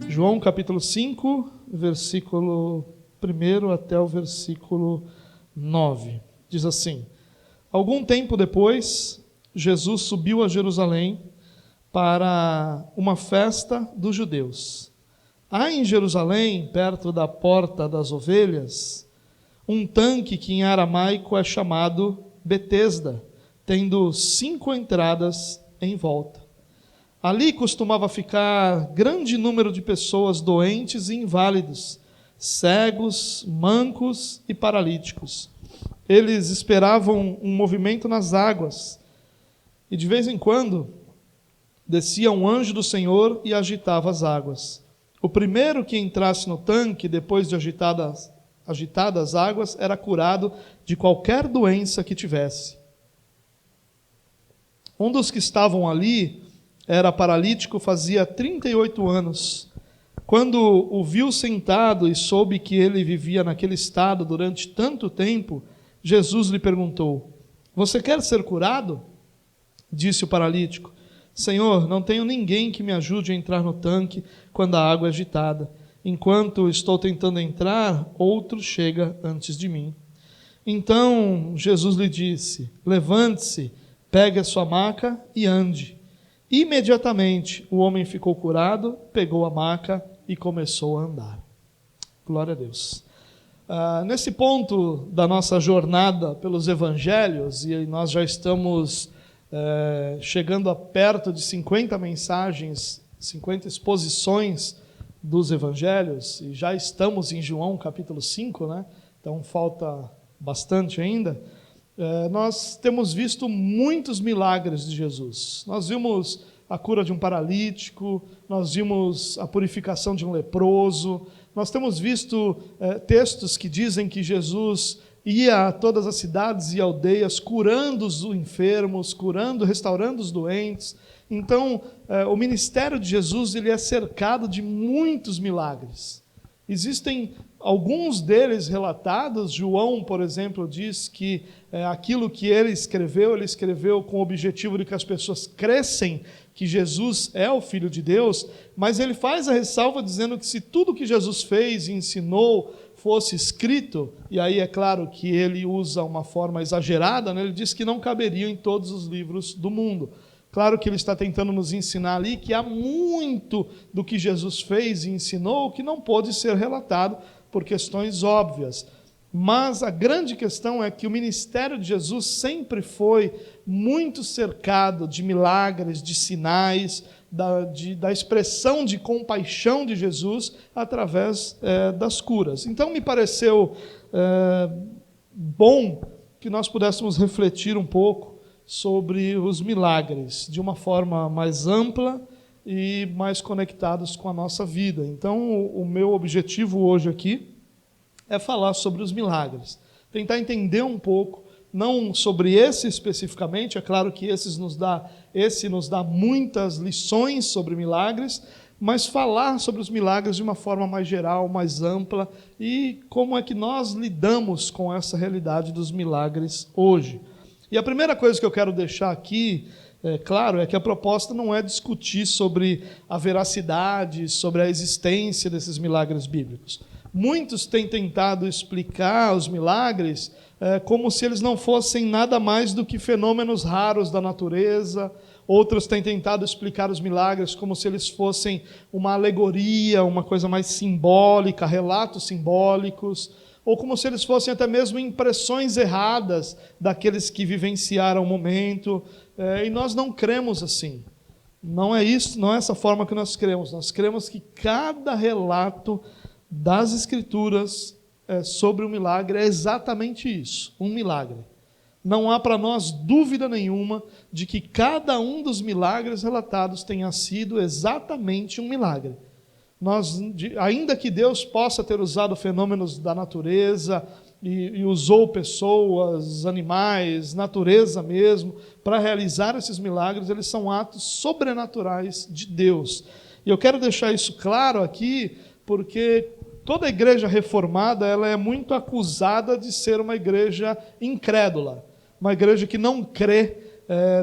João capítulo 5, versículo 1 até o versículo 9. Diz assim: Algum tempo depois, Jesus subiu a Jerusalém para uma festa dos judeus. Há em Jerusalém, perto da Porta das Ovelhas, um tanque que em aramaico é chamado Betesda, tendo 5 entradas em volta. Ali costumava ficar grande número de pessoas doentes e inválidos, cegos, mancos e paralíticos. Eles esperavam um movimento nas águas, e de vez em quando descia um anjo do Senhor e agitava as águas. O primeiro que entrasse no tanque, depois de agitadas as águas, era curado de qualquer doença que tivesse. Um dos que estavam ali era paralítico, fazia 38 anos. Quando o viu sentado e soube que ele vivia naquele estado durante tanto tempo, Jesus lhe perguntou: Você quer ser curado? Disse o paralítico: Senhor, não tenho ninguém que me ajude a entrar no tanque quando a água é agitada. Enquanto estou tentando entrar, outro chega antes de mim. Então Jesus lhe disse: Levante-se, pegue a sua maca e ande. Imediatamente o homem ficou curado, pegou a maca e começou a andar. Glória a Deus. Nesse ponto da nossa jornada pelos evangelhos, e nós já estamos chegando a perto de 50 mensagens, 50 exposições dos evangelhos, e já estamos em João capítulo 5, né? Então falta bastante ainda. Nós temos visto muitos milagres de Jesus. Nós vimos a cura de um paralítico, nós vimos a purificação de um leproso, nós temos visto textos que dizem que Jesus ia a todas as cidades e aldeias curando os enfermos, restaurando os doentes. Então, o ministério de Jesus ele é cercado de muitos milagres. Existem alguns deles relatados. João, por exemplo, diz que aquilo que ele escreveu com o objetivo de que as pessoas crescem que Jesus é o Filho de Deus, mas ele faz a ressalva dizendo que se tudo que Jesus fez e ensinou fosse escrito, e aí é claro que ele usa uma forma exagerada, né? Ele diz que não caberia em todos os livros do mundo. Claro que ele está tentando nos ensinar ali que há muito do que Jesus fez e ensinou que não pode ser relatado por questões óbvias. Mas a grande questão é que o ministério de Jesus sempre foi muito cercado de milagres, de sinais, da expressão de compaixão de Jesus através das curas. Então me pareceu bom que nós pudéssemos refletir um pouco sobre os milagres, de uma forma mais ampla e mais conectados com a nossa vida. Então, o meu objetivo hoje aqui é falar sobre os milagres, tentar entender um pouco, não sobre esse especificamente, é claro que esse nos dá muitas lições sobre milagres, mas falar sobre os milagres de uma forma mais geral, mais ampla, e como é que nós lidamos com essa realidade dos milagres hoje. E a primeira coisa que eu quero deixar aqui, claro, é que a proposta não é discutir sobre a veracidade, sobre a existência desses milagres bíblicos. Muitos têm tentado explicar os milagres como se eles não fossem nada mais do que fenômenos raros da natureza. Outros têm tentado explicar os milagres como se eles fossem uma alegoria, uma coisa mais simbólica, relatos simbólicos, ou como se eles fossem até mesmo impressões erradas daqueles que vivenciaram o momento, e nós não cremos assim. Não é isso, não é essa forma que nós cremos. Nós cremos que cada relato das Escrituras sobre o milagre é exatamente isso, um milagre. Não há para nós dúvida nenhuma de que cada um dos milagres relatados tenha sido exatamente um milagre. Ainda que Deus possa ter usado fenômenos da natureza e usou pessoas, animais, natureza mesmo, para realizar esses milagres, eles são atos sobrenaturais de Deus. E eu quero deixar isso claro aqui, porque toda igreja reformada ela é muito acusada de ser uma igreja incrédula, uma igreja que não crê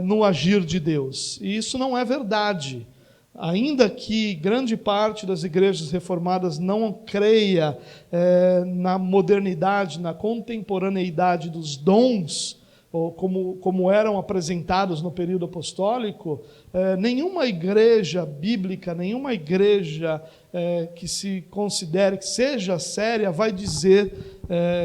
no agir de Deus. E isso não é verdade. Ainda que grande parte das igrejas reformadas não creia na modernidade, na contemporaneidade dos dons, ou como eram apresentados no período apostólico, nenhuma igreja bíblica, nenhuma igreja que se considere, que seja séria, vai dizer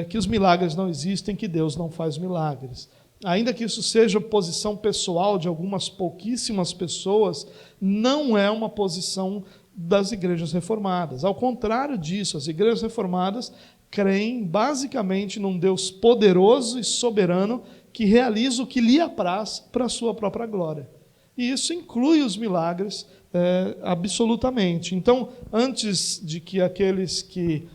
que os milagres não existem, que Deus não faz milagres. Ainda que isso seja posição pessoal de algumas pouquíssimas pessoas, não é uma posição das igrejas reformadas. Ao contrário disso, as igrejas reformadas creem basicamente num Deus poderoso e soberano que realiza o que lhe apraz para a sua própria glória. E isso inclui os milagres absolutamente. Então, antes de que aqueles que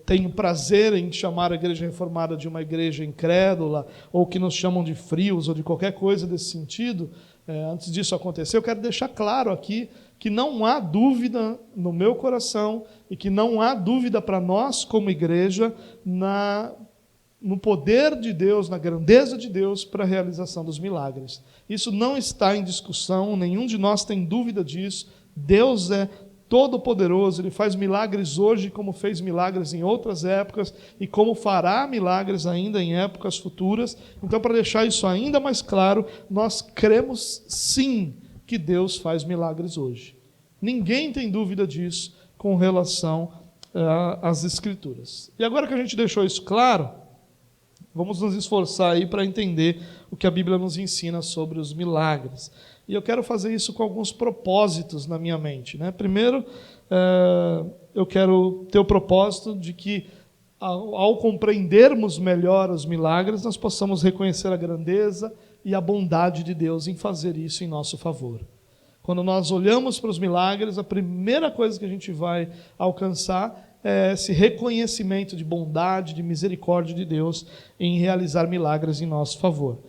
têm prazer em chamar a igreja reformada de uma igreja incrédula, ou que nos chamam de frios, ou de qualquer coisa desse sentido, antes disso acontecer, eu quero deixar claro aqui que não há dúvida no meu coração e que não há dúvida para nós como igreja no poder de Deus, na grandeza de Deus para a realização dos milagres. Isso não está em discussão, nenhum de nós tem dúvida disso. Deus é todo-poderoso, Ele faz milagres hoje como fez milagres em outras épocas e como fará milagres ainda em épocas futuras. Então, para deixar isso ainda mais claro, nós cremos sim que Deus faz milagres hoje. Ninguém tem dúvida disso com relação às Escrituras. E agora que a gente deixou isso claro, vamos nos esforçar aí para entender o que a Bíblia nos ensina sobre os milagres. E eu quero fazer isso com alguns propósitos na minha mente, né? Primeiro, eu quero ter o propósito de que, ao compreendermos melhor os milagres, nós possamos reconhecer a grandeza e a bondade de Deus em fazer isso em nosso favor. Quando nós olhamos para os milagres, a primeira coisa que a gente vai alcançar é esse reconhecimento de bondade, de misericórdia de Deus em realizar milagres em nosso favor.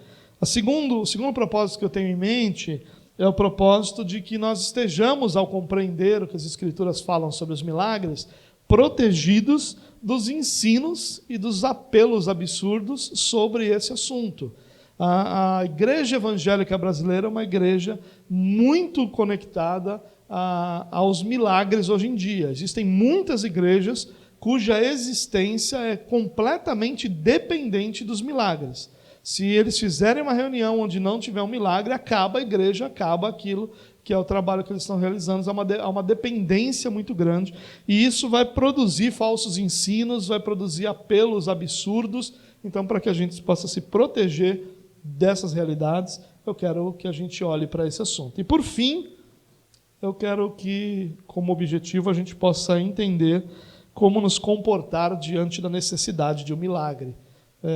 O segundo propósito que eu tenho em mente é o propósito de que nós estejamos, ao compreender o que as Escrituras falam sobre os milagres, protegidos dos ensinos e dos apelos absurdos sobre esse assunto. A igreja evangélica brasileira é uma igreja muito conectada aos milagres hoje em dia. Existem muitas igrejas cuja existência é completamente dependente dos milagres. Se eles fizerem uma reunião onde não tiver um milagre, acaba a igreja, acaba aquilo que é o trabalho que eles estão realizando. Há uma dependência muito grande, e isso vai produzir falsos ensinos, vai produzir apelos absurdos. Então, para que a gente possa se proteger dessas realidades, eu quero que a gente olhe para esse assunto. E, por fim, eu quero que, como objetivo, a gente possa entender como nos comportar diante da necessidade de um milagre.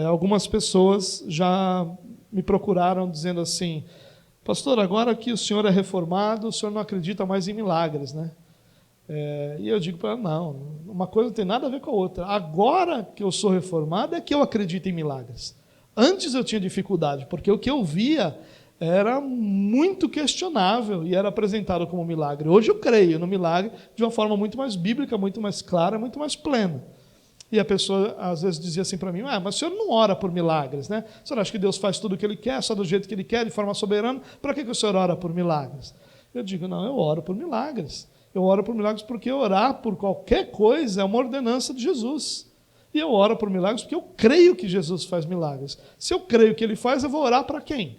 Algumas pessoas já me procuraram dizendo assim: pastor, agora que o senhor é reformado, o senhor não acredita mais em milagres, né? E eu digo para ela: não, uma coisa não tem nada a ver com a outra. Agora que eu sou reformado é que eu acredito em milagres. Antes eu tinha dificuldade, porque o que eu via era muito questionável e era apresentado como milagre. Hoje eu creio no milagre de uma forma muito mais bíblica, muito mais clara, muito mais plena. E a pessoa às vezes dizia assim para mim: mas o senhor não ora por milagres, né? O senhor acha que Deus faz tudo o que Ele quer, só do jeito que Ele quer, de forma soberana? Para que o senhor ora por milagres? Eu digo: não, eu oro por milagres. Eu oro por milagres porque orar por qualquer coisa é uma ordenança de Jesus. E eu oro por milagres porque eu creio que Jesus faz milagres. Se eu creio que Ele faz, eu vou orar para quem?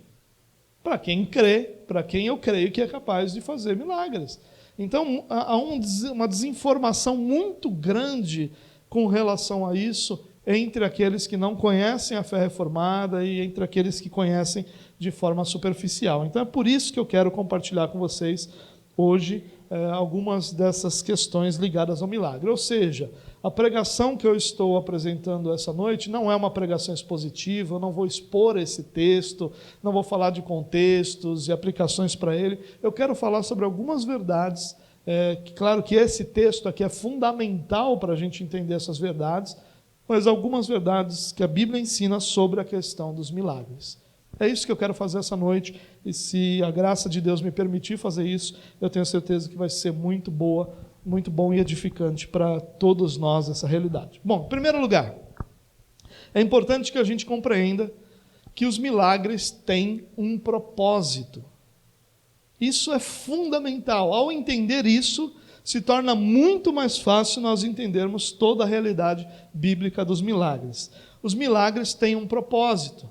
Para quem crê, para quem eu creio que é capaz de fazer milagres. Então, há uma desinformação muito grande com relação a isso entre aqueles que não conhecem a fé reformada e entre aqueles que conhecem de forma superficial. Então, é por isso que eu quero compartilhar com vocês hoje algumas dessas questões ligadas ao milagre. Ou seja, a pregação que eu estou apresentando essa noite não é uma pregação expositiva, eu não vou expor esse texto, não vou falar de contextos e aplicações para ele. Eu quero falar sobre algumas verdades. Claro que esse texto aqui é fundamental para a gente entender essas verdades, mas algumas verdades que a Bíblia ensina sobre a questão dos milagres. É isso que eu quero fazer essa noite, e se a graça de Deus me permitir fazer isso, eu tenho certeza que vai ser muito boa muito bom e edificante para todos nós essa realidade. Bom, em primeiro lugar, é importante que a gente compreenda que os milagres têm um propósito. Isso é fundamental. Ao entender isso, se torna muito mais fácil nós entendermos toda a realidade bíblica dos milagres. Os milagres têm um propósito.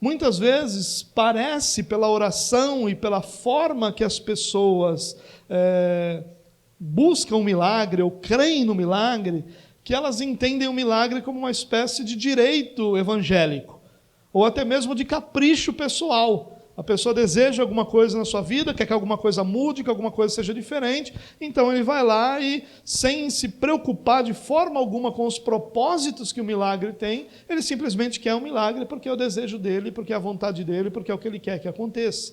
Muitas vezes parece, pela oração e pela forma que as pessoas buscam o milagre ou creem no milagre, que elas entendem o milagre como uma espécie de direito evangélico, ou até mesmo de capricho pessoal. A pessoa deseja alguma coisa na sua vida, quer que alguma coisa mude, que alguma coisa seja diferente, então ele vai lá e, sem se preocupar de forma alguma com os propósitos que o milagre tem, ele simplesmente quer um milagre porque é o desejo dele, porque é a vontade dele, porque é o que ele quer que aconteça.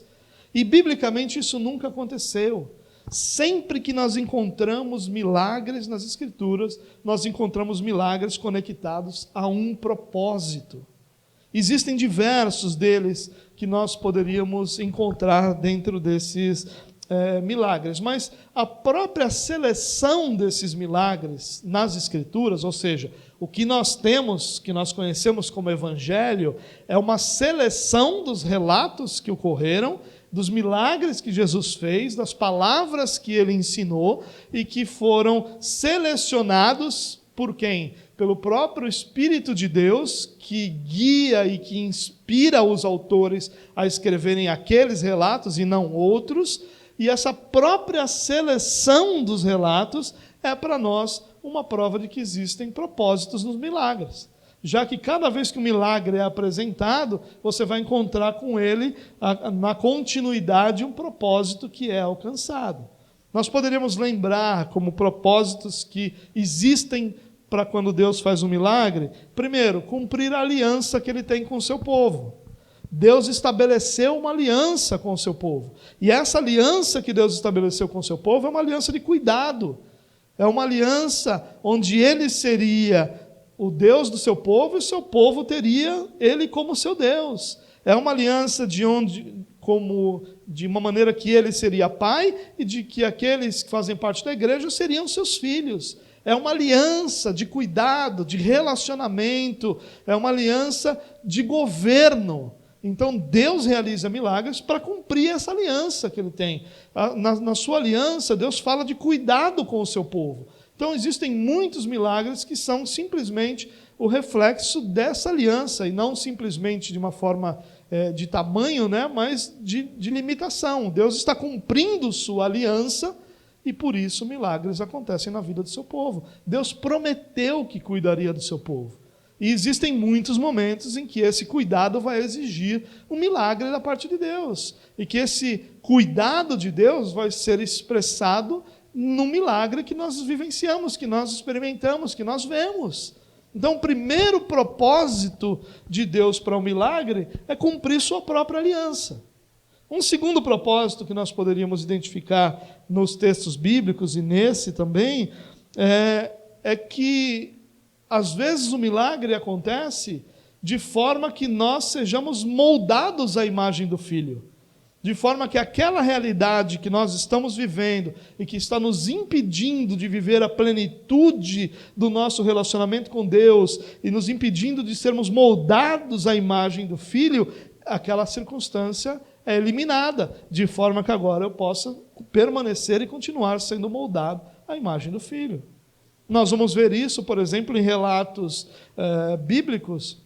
E, biblicamente, isso nunca aconteceu. Sempre que nós encontramos milagres nas Escrituras, nós encontramos milagres conectados a um propósito. Existem diversos deles que nós poderíamos encontrar dentro desses milagres, mas a própria seleção desses milagres nas Escrituras, ou seja, o que nós temos, que nós conhecemos como Evangelho, é uma seleção dos relatos que ocorreram, dos milagres que Jesus fez, das palavras que ele ensinou e que foram selecionados por quem? Pelo próprio Espírito de Deus, que guia e que inspira os autores a escreverem aqueles relatos e não outros, e essa própria seleção dos relatos é para nós uma prova de que existem propósitos nos milagres. Já que cada vez que um milagre é apresentado, você vai encontrar com ele, na continuidade, um propósito que é alcançado. Nós poderíamos lembrar como propósitos que existem para quando Deus faz um milagre. Primeiro, cumprir a aliança que ele tem com o seu povo. Deus estabeleceu uma aliança com o seu povo. E essa aliança que Deus estabeleceu com o seu povo é uma aliança de cuidado. É uma aliança onde ele seria o Deus do seu povo e o seu povo teria ele como seu Deus. É uma aliança de uma maneira que ele seria pai e de que aqueles que fazem parte da igreja seriam seus filhos. É uma aliança de cuidado, de relacionamento, é uma aliança de governo. Então Deus realiza milagres para cumprir essa aliança que ele tem. Na sua aliança, Deus fala de cuidado com o seu povo. Então existem muitos milagres que são simplesmente o reflexo dessa aliança, e não simplesmente de uma forma de tamanho, né, mas de limitação. Deus está cumprindo sua aliança, e por isso milagres acontecem na vida do seu povo. Deus prometeu que cuidaria do seu povo. E existem muitos momentos em que esse cuidado vai exigir um milagre da parte de Deus. E que esse cuidado de Deus vai ser expressado no milagre que nós vivenciamos, que nós experimentamos, que nós vemos. Então, o primeiro propósito de Deus para o milagre é cumprir sua própria aliança. Um segundo propósito que nós poderíamos identificar nos textos bíblicos e nesse também é que às vezes o milagre acontece de forma que nós sejamos moldados à imagem do Filho. De forma que aquela realidade que nós estamos vivendo e que está nos impedindo de viver a plenitude do nosso relacionamento com Deus e nos impedindo de sermos moldados à imagem do Filho, aquela circunstância é eliminada, de forma que agora eu possa permanecer e continuar sendo moldado à imagem do Filho. Nós vamos ver isso, por exemplo, em relatos bíblicos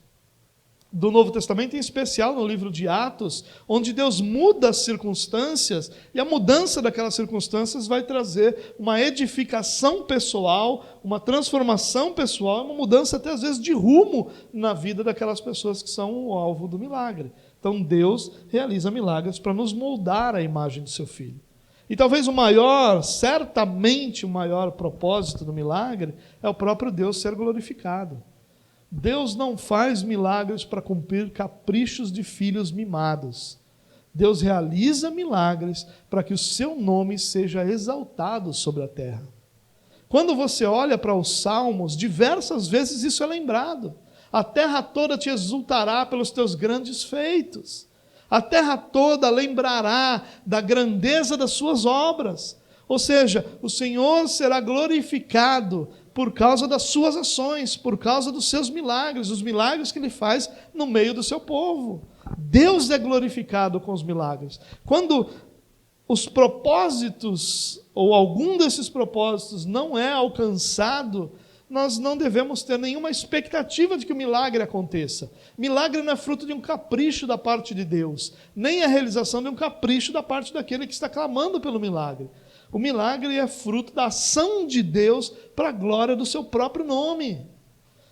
do Novo Testamento, em especial no livro de Atos, onde Deus muda as circunstâncias, e a mudança daquelas circunstâncias vai trazer uma edificação pessoal, uma transformação pessoal, uma mudança até às vezes de rumo na vida daquelas pessoas que são o alvo do milagre. Então Deus realiza milagres para nos moldar à imagem do seu Filho. E talvez certamente o maior propósito do milagre é o próprio Deus ser glorificado. Deus não faz milagres para cumprir caprichos de filhos mimados. Deus realiza milagres para que o seu nome seja exaltado sobre a terra. Quando você olha para os Salmos, diversas vezes isso é lembrado. A terra toda te exultará pelos teus grandes feitos. A terra toda lembrará da grandeza das suas obras. Ou seja, o Senhor será glorificado por causa das suas ações, por causa dos seus milagres, os milagres que Ele faz no meio do seu povo. Deus é glorificado com os milagres. Quando os propósitos, ou algum desses propósitos, não é alcançado, nós não devemos ter nenhuma expectativa de que o milagre aconteça. Milagre não é fruto de um capricho da parte de Deus, nem a realização de um capricho da parte daquele que está clamando pelo milagre. O milagre é fruto da ação de Deus para a glória do seu próprio nome.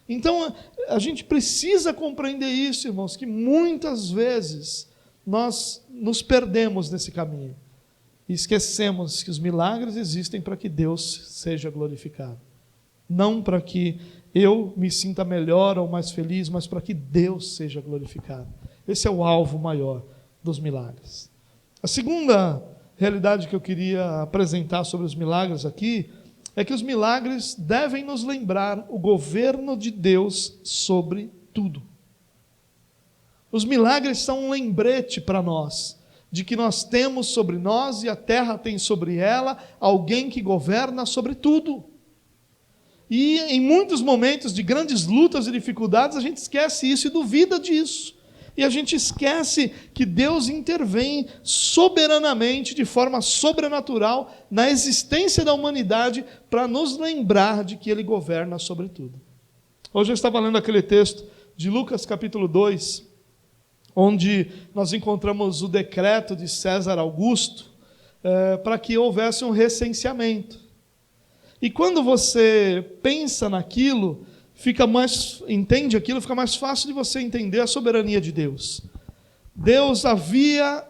Então, a gente precisa compreender isso, irmãos, que muitas vezes nós nos perdemos nesse caminho e esquecemos que os milagres existem para que Deus seja glorificado. Não para que eu me sinta melhor ou mais feliz, mas para que Deus seja glorificado. Esse é o alvo maior dos milagres. A segunda realidade que eu queria apresentar sobre os milagres aqui é que os milagres devem nos lembrar o governo de Deus sobre tudo. Os milagres são um lembrete para nós de que nós temos sobre nós e a terra tem sobre ela alguém que governa sobre tudo. E em muitos momentos de grandes lutas e dificuldades, a gente esquece isso e duvida disso. E a gente esquece que Deus intervém soberanamente, de forma sobrenatural, na existência da humanidade, para nos lembrar de que Ele governa sobre tudo. Hoje eu estava lendo aquele texto de Lucas capítulo 2, onde nós encontramos o decreto de César Augusto para que houvesse um recenseamento. E quando você pensa naquilo, entende aquilo, fica mais fácil de você entender a soberania de Deus. Deus havia,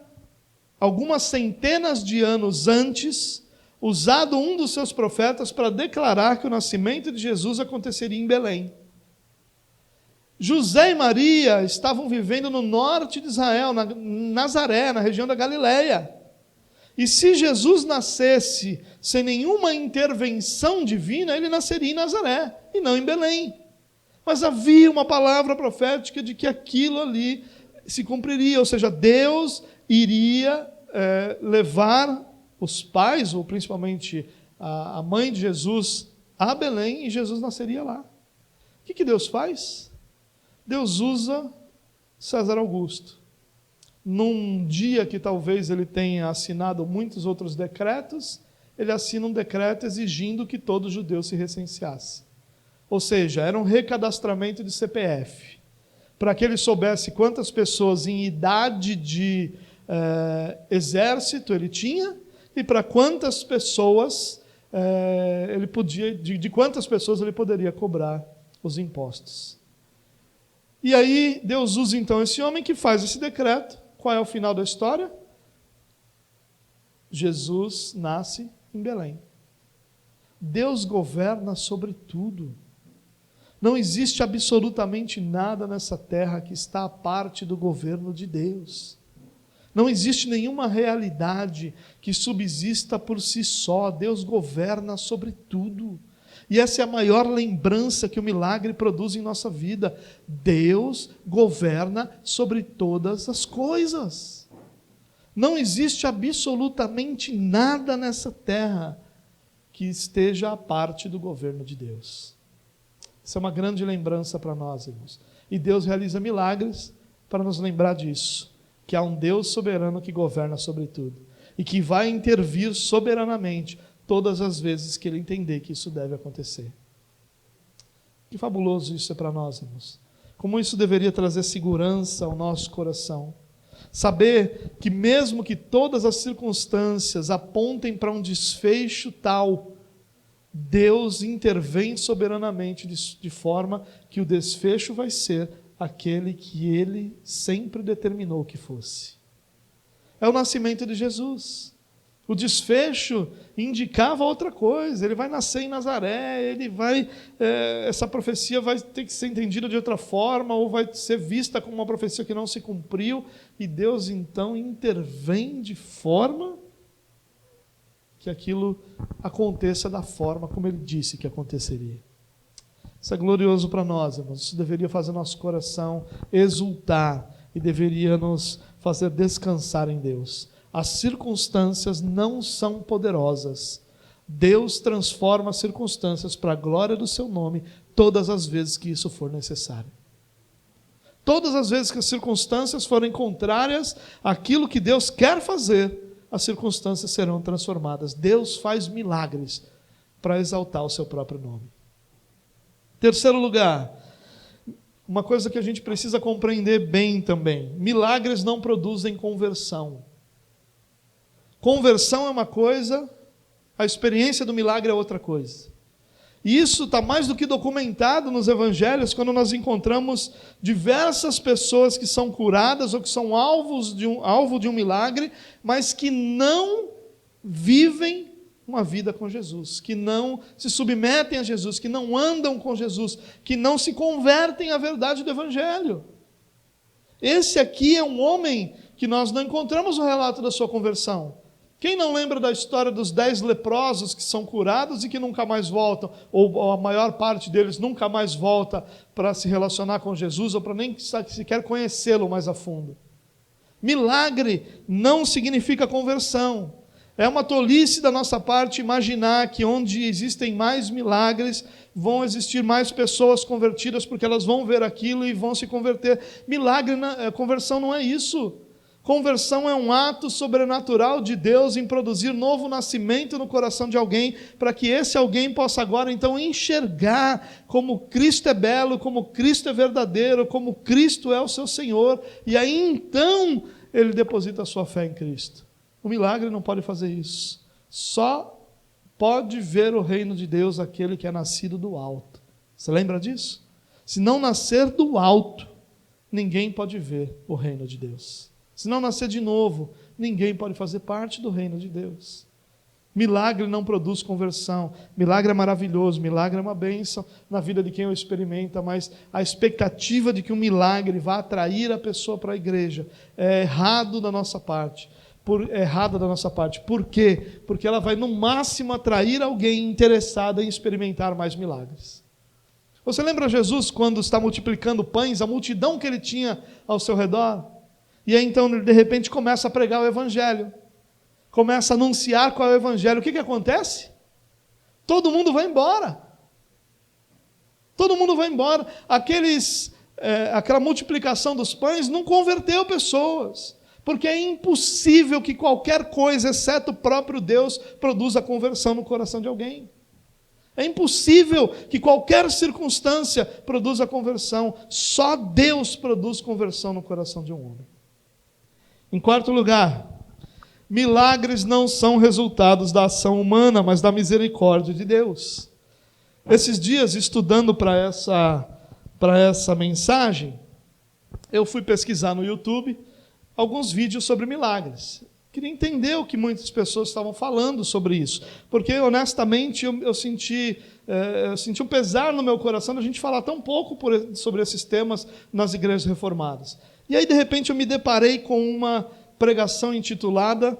algumas centenas de anos antes, usado um dos seus profetas para declarar que o nascimento de Jesus aconteceria em Belém. José e Maria estavam vivendo no norte de Israel, na Nazaré, na região da Galileia. E se Jesus nascesse sem nenhuma intervenção divina, ele nasceria em Nazaré e não em Belém. Mas havia uma palavra profética de que aquilo ali se cumpriria, ou seja, Deus iria levar os pais, ou principalmente a mãe de Jesus, a Belém, e Jesus nasceria lá. O que Deus faz? Deus usa César Augusto. Num dia que talvez ele tenha assinado muitos outros decretos, ele assina um decreto exigindo que todo judeu se recenseasse. Ou seja, era um recadastramento de CPF, para que ele soubesse quantas pessoas em idade de exército ele tinha, e para quantas pessoas ele podia, de quantas pessoas ele poderia cobrar os impostos. E aí Deus usa então esse homem que faz esse decreto. Qual é o final da história? Jesus nasce em Belém. Deus governa sobre tudo. Não existe absolutamente nada nessa terra que está à parte do governo de Deus. Não existe nenhuma realidade que subsista por si só. Deus governa sobre tudo. E essa é a maior lembrança que o milagre produz em nossa vida. Deus governa sobre todas as coisas. Não existe absolutamente nada nessa terra que esteja à parte do governo de Deus. Isso é uma grande lembrança para nós, irmãos. E Deus realiza milagres para nos lembrar disso, que há um Deus soberano que governa sobre tudo e que vai intervir soberanamente todas as vezes que Ele entender que isso deve acontecer. Que fabuloso isso é para nós, irmãos. Como isso deveria trazer segurança ao nosso coração. Saber que mesmo que todas as circunstâncias apontem para um desfecho tal, Deus intervém soberanamente de forma que o desfecho vai ser aquele que Ele sempre determinou que fosse. É o nascimento de Jesus. O desfecho indicava outra coisa. Ele vai nascer em Nazaré, essa profecia vai ter que ser entendida de outra forma, ou vai ser vista como uma profecia que não se cumpriu, e Deus então intervém de forma que aquilo aconteça da forma como Ele disse que aconteceria. Isso é glorioso para nós, irmãos. Isso deveria fazer nosso coração exultar e deveria nos fazer descansar em Deus. As circunstâncias não são poderosas. Deus transforma as circunstâncias para a glória do seu nome todas as vezes que isso for necessário. Todas as vezes que as circunstâncias forem contrárias àquilo que Deus quer fazer, as circunstâncias serão transformadas. Deus faz milagres para exaltar o seu próprio nome. Terceiro lugar, uma coisa que a gente precisa compreender bem também: milagres não produzem conversão. Conversão é uma coisa, a experiência do milagre é outra coisa. E isso está mais do que documentado nos evangelhos, quando nós encontramos diversas pessoas que são curadas ou que são alvo de um milagre, mas que não vivem uma vida com Jesus, que não se submetem a Jesus, que não andam com Jesus, que não se convertem à verdade do evangelho. Esse aqui é um homem que nós não encontramos o relato da sua conversão. Quem não lembra da história dos 10 leprosos que são curados e que nunca mais voltam, ou a maior parte deles nunca mais volta para se relacionar com Jesus, ou para nem sequer conhecê-lo mais a fundo? Milagre não significa conversão. É uma tolice da nossa parte imaginar que onde existem mais milagres, vão existir mais pessoas convertidas, porque elas vão ver aquilo e vão se converter. Conversão não é isso. Conversão é um ato sobrenatural de Deus em produzir novo nascimento no coração de alguém, para que esse alguém possa agora então enxergar como Cristo é belo, como Cristo é verdadeiro, como Cristo é o seu Senhor, e aí então ele deposita a sua fé em Cristo. O milagre não pode fazer isso. Só pode ver o reino de Deus aquele que é nascido do alto. Você lembra disso? Se não nascer do alto, ninguém pode ver o reino de Deus. Se não nascer de novo, ninguém pode fazer parte do reino de Deus. Milagre não produz conversão. Milagre é maravilhoso, milagre é uma bênção na vida de quem o experimenta, mas a expectativa de que um milagre vá atrair a pessoa para a igreja é errada da nossa parte. Por quê? Porque ela vai no máximo atrair alguém interessado em experimentar mais milagres. Você lembra Jesus quando está multiplicando pães, a multidão que ele tinha ao seu redor? E aí então, de repente, começa a pregar o Evangelho. Começa a anunciar qual é o Evangelho. O que acontece? Todo mundo vai embora. Todo mundo vai embora. Aquela multiplicação dos pães não converteu pessoas. Porque é impossível que qualquer coisa, exceto o próprio Deus, produza conversão no coração de alguém. É impossível que qualquer circunstância produza conversão. Só Deus produz conversão no coração de um homem. Em quarto lugar, milagres não são resultados da ação humana, mas da misericórdia de Deus. Esses dias, estudando para essa mensagem, eu fui pesquisar no YouTube alguns vídeos sobre milagres. Queria entender o que muitas pessoas estavam falando sobre isso, porque honestamente eu senti um pesar no meu coração de a gente falar tão pouco sobre esses temas nas igrejas reformadas. E aí de repente eu me deparei com uma pregação intitulada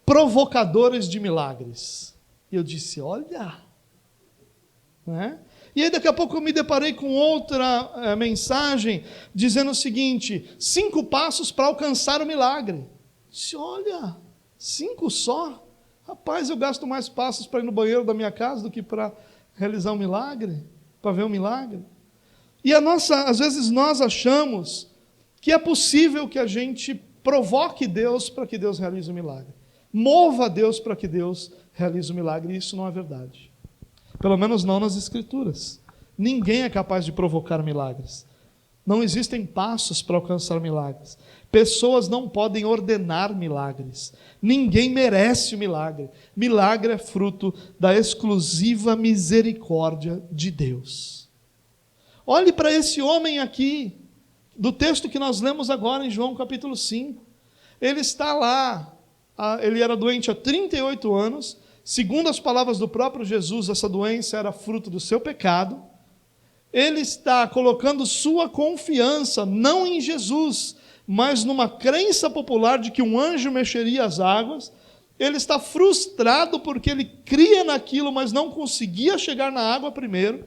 Provocadores de Milagres. E eu disse, olha, né? E aí daqui a pouco eu me deparei com outra mensagem dizendo o seguinte: 5 passos para alcançar o milagre. Disse, olha, 5 só? Rapaz, eu gasto mais passos para ir no banheiro da minha casa do que para realizar um milagre, para ver um milagre. E às vezes nós achamos que é possível que a gente provoque Deus para que Deus realize um milagre. Mova Deus para que Deus realize um milagre. E isso não é verdade. Pelo menos não nas Escrituras. Ninguém é capaz de provocar milagres. Não existem passos para alcançar milagres. Pessoas não podem ordenar milagres. Ninguém merece o milagre. Milagre é fruto da exclusiva misericórdia de Deus. Olhe para esse homem aqui, do texto que nós lemos agora em João capítulo 5. Ele está lá, ele era doente há 38 anos. Segundo as palavras do próprio Jesus, essa doença era fruto do seu pecado. Ele está colocando sua confiança, não em Jesus, mas numa crença popular de que um anjo mexeria as águas. Ele está frustrado porque ele cria naquilo, mas não conseguia chegar na água primeiro.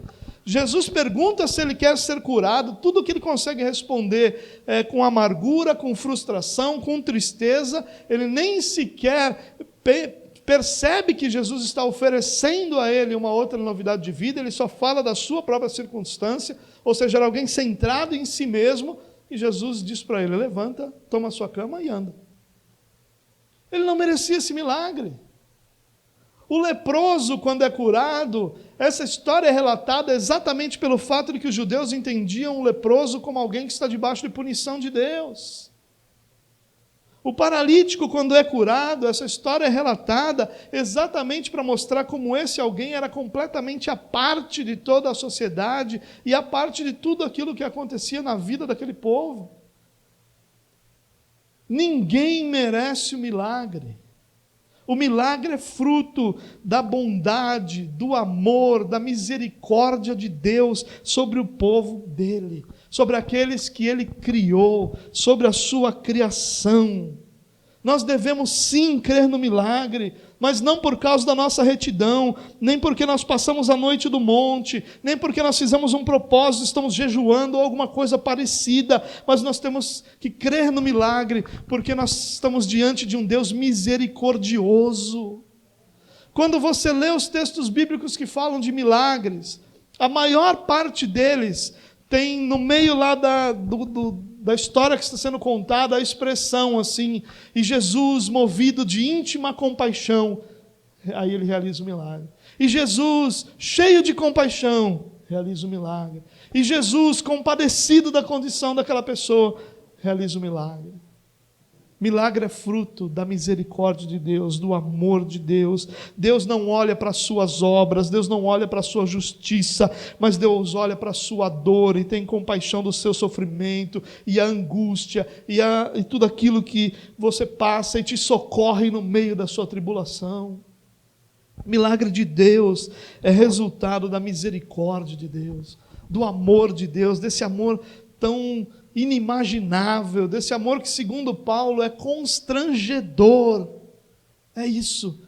Jesus pergunta se ele quer ser curado, tudo que ele consegue responder é com amargura, com frustração, com tristeza. Ele nem sequer percebe que Jesus está oferecendo a ele uma outra novidade de vida, ele só fala da sua própria circunstância, ou seja, era alguém centrado em si mesmo, e Jesus diz para ele: levanta, toma a sua cama e anda. Ele não merecia esse milagre. O leproso, quando é curado, essa história é relatada exatamente pelo fato de que os judeus entendiam o leproso como alguém que está debaixo de punição de Deus. O paralítico, quando é curado, essa história é relatada exatamente para mostrar como esse alguém era completamente à parte de toda a sociedade e à parte de tudo aquilo que acontecia na vida daquele povo. Ninguém merece o milagre. O milagre é fruto da bondade, do amor, da misericórdia de Deus sobre o povo dele, sobre aqueles que ele criou, sobre a sua criação. Nós devemos sim crer no milagre, mas não por causa da nossa retidão, nem porque nós passamos a noite do monte, nem porque nós fizemos um propósito, estamos jejuando ou alguma coisa parecida, mas nós temos que crer no milagre, porque nós estamos diante de um Deus misericordioso. Quando você lê os textos bíblicos que falam de milagres, a maior parte deles tem no meio lá da história que está sendo contada a expressão assim: e Jesus, movido de íntima compaixão, aí ele realiza o milagre. E Jesus, cheio de compaixão, realiza o milagre. E Jesus, compadecido da condição daquela pessoa, realiza o milagre. Milagre é fruto da misericórdia de Deus, do amor de Deus. Deus não olha para as suas obras, Deus não olha para a sua justiça, mas Deus olha para a sua dor e tem compaixão do seu sofrimento e a angústia e tudo aquilo que você passa e te socorre no meio da sua tribulação. Milagre de Deus é resultado da misericórdia de Deus, do amor de Deus, desse amor tão inimaginável, desse amor que, segundo Paulo, é constrangedor. É isso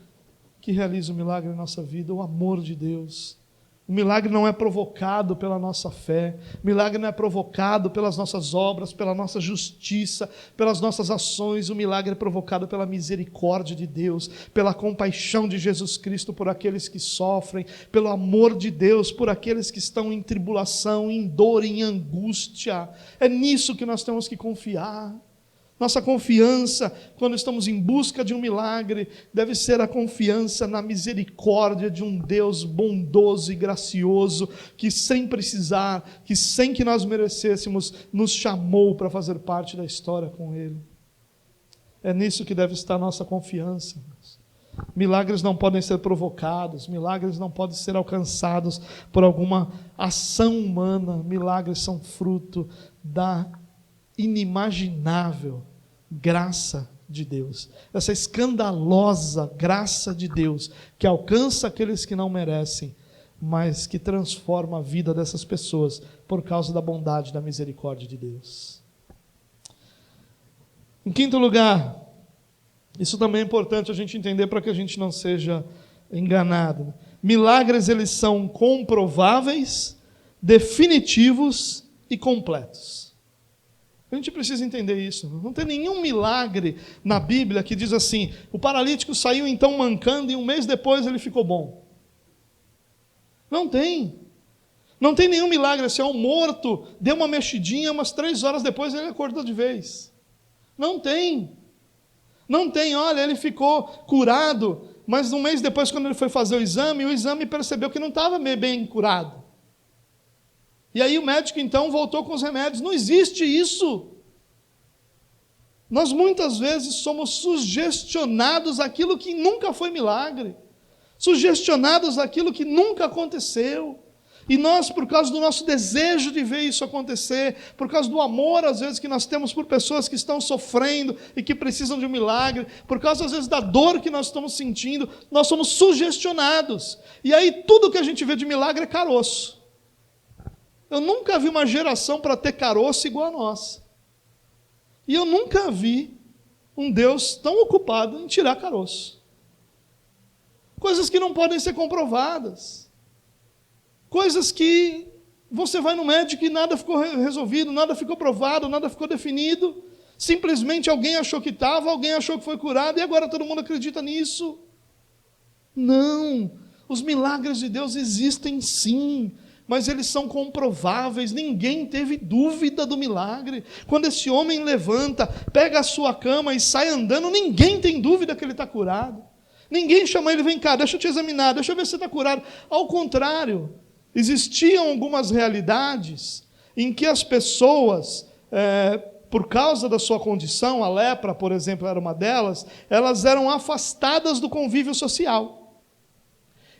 que realiza o milagre na nossa vida, o amor de Deus. O milagre não é provocado pela nossa fé, o milagre não é provocado pelas nossas obras, pela nossa justiça, pelas nossas ações. O milagre é provocado pela misericórdia de Deus, pela compaixão de Jesus Cristo por aqueles que sofrem, pelo amor de Deus por aqueles que estão em tribulação, em dor, em angústia. É nisso que nós temos que confiar. Nossa confiança, quando estamos em busca de um milagre, deve ser a confiança na misericórdia de um Deus bondoso e gracioso, que sem precisar, que sem que nós merecêssemos, nos chamou para fazer parte da história com Ele. É nisso que deve estar a nossa confiança. Milagres não podem ser provocados, milagres não podem ser alcançados por alguma ação humana. Milagres são fruto da inimaginável graça de Deus, essa escandalosa graça de Deus que alcança aqueles que não merecem, mas que transforma a vida dessas pessoas por causa da bondade e da misericórdia de Deus. Em quinto lugar, isso também é importante a gente entender para que a gente não seja enganado. Milagres, eles são comprováveis, definitivos e completos. A gente precisa entender isso. Não tem nenhum milagre na Bíblia que diz assim: o paralítico saiu então mancando e um mês depois ele ficou bom. Não tem. Não tem nenhum milagre assim: o morto deu uma mexidinha, umas 3 horas depois ele acordou de vez. Não tem. Não tem, olha, ele ficou curado, mas um mês depois, quando ele foi fazer o exame percebeu que não estava bem curado. E aí o médico então voltou com os remédios. Não existe isso. Nós muitas vezes somos sugestionados àquilo que nunca foi milagre, sugestionados àquilo que nunca aconteceu. E nós, por causa do nosso desejo de ver isso acontecer, por causa do amor, às vezes, que nós temos por pessoas que estão sofrendo e que precisam de um milagre, por causa, às vezes, da dor que nós estamos sentindo, nós somos sugestionados. E aí tudo que a gente vê de milagre é caroço. Eu nunca vi uma geração para ter caroço igual a nossa. E eu nunca vi um Deus tão ocupado em tirar caroço. Coisas que não podem ser comprovadas. Coisas que Você vai no médico e nada ficou resolvido, nada ficou provado, nada ficou definido. Simplesmente alguém achou que estava, alguém achou que foi curado, e agora todo mundo acredita nisso. Não, os milagres de Deus existem sim, mas eles são comprováveis, ninguém teve dúvida do milagre. Quando esse homem levanta, pega a sua cama e sai andando, ninguém tem dúvida que ele está curado. Ninguém chama ele, vem cá, deixa eu te examinar, deixa eu ver se você está curado. Ao contrário, existiam algumas realidades em que as pessoas, por causa da sua condição, a lepra, por exemplo, era uma delas, elas eram afastadas do convívio social.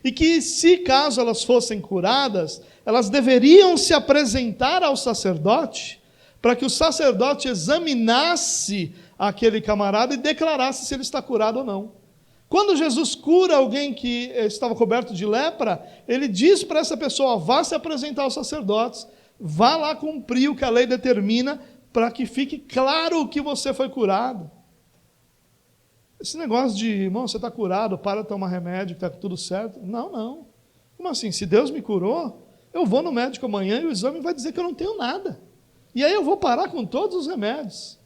E que, se caso elas fossem curadas, elas deveriam se apresentar ao sacerdote, para que o sacerdote examinasse aquele camarada e declarasse se ele está curado ou não. Quando Jesus cura alguém que estava coberto de lepra, ele diz para essa pessoa, vá se apresentar aos sacerdotes, vá lá cumprir o que a lei determina, para que fique claro que você foi curado. Esse negócio de, irmão, você está curado, para de tomar remédio, que está tudo certo. Não. Como assim? Se Deus me curou, eu vou no médico amanhã e o exame vai dizer que eu não tenho nada. E aí eu vou parar com todos os remédios.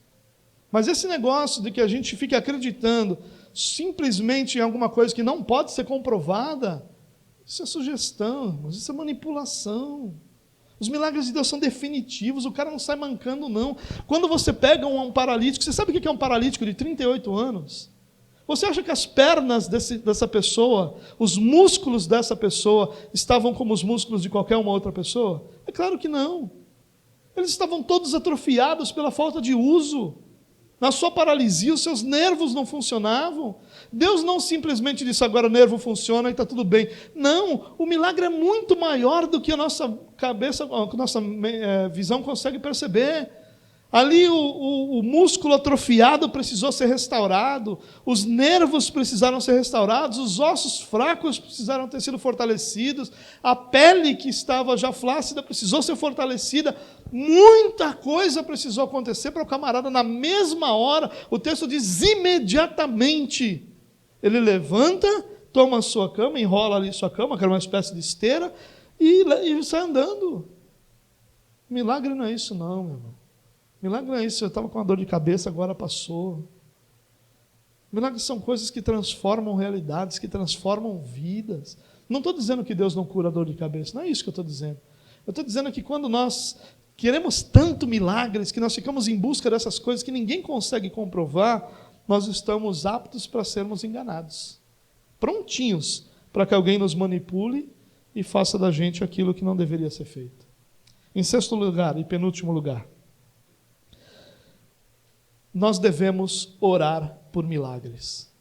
Mas esse negócio de que a gente fique acreditando simplesmente em alguma coisa que não pode ser comprovada, isso é sugestão, mas isso é manipulação. Os milagres de Deus são definitivos, o cara não sai mancando, não. Quando você pega um paralítico, você sabe o que é um paralítico de 38 anos? Você acha que as pernas dessa pessoa, os músculos dessa pessoa, estavam como os músculos de qualquer uma outra pessoa? É claro que não. Eles estavam todos atrofiados pela falta de uso. Na sua paralisia, os seus nervos não funcionavam. Deus não simplesmente disse, agora o nervo funciona e está tudo bem. Não, o milagre é muito maior do que a nossa cabeça, a nossa visão consegue perceber. Ali o músculo atrofiado precisou ser restaurado, os nervos precisaram ser restaurados, os ossos fracos precisaram ter sido fortalecidos, a pele que estava já flácida precisou ser fortalecida, muita coisa precisou acontecer para o camarada, na mesma hora, o texto diz imediatamente, ele levanta, toma a sua cama, enrola ali sua cama, que era uma espécie de esteira, e sai andando. Milagre não é isso não, meu irmão. Milagre não é isso, eu estava com uma dor de cabeça, agora passou. Milagres são coisas que transformam realidades, que transformam vidas. Não estou dizendo que Deus não cura a dor de cabeça, não é isso que eu estou dizendo. Eu estou dizendo que quando nós queremos tanto milagres, que nós ficamos em busca dessas coisas que ninguém consegue comprovar, nós estamos aptos para sermos enganados. Prontinhos para que alguém nos manipule e faça da gente aquilo que não deveria ser feito. Em sexto lugar e penúltimo lugar, nós devemos orar por milagres.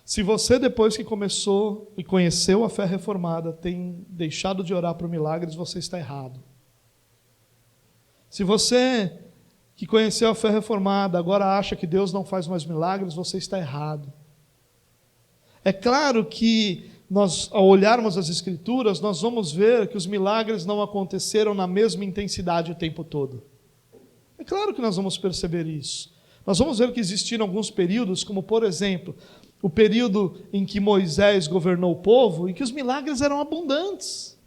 Se você, depois que começou e conheceu a fé reformada, tem deixado de orar por milagres, você está errado. Se você, que conheceu a fé reformada, agora acha que Deus não faz mais milagres, você está errado. É claro que nós, ao olharmos as Escrituras, nós vamos ver que os milagres não aconteceram na mesma intensidade o tempo todo. É claro que nós vamos perceber isso. Nós vamos ver que existiram alguns períodos, como por exemplo, o período em que Moisés governou o povo, em que os milagres eram abundantes.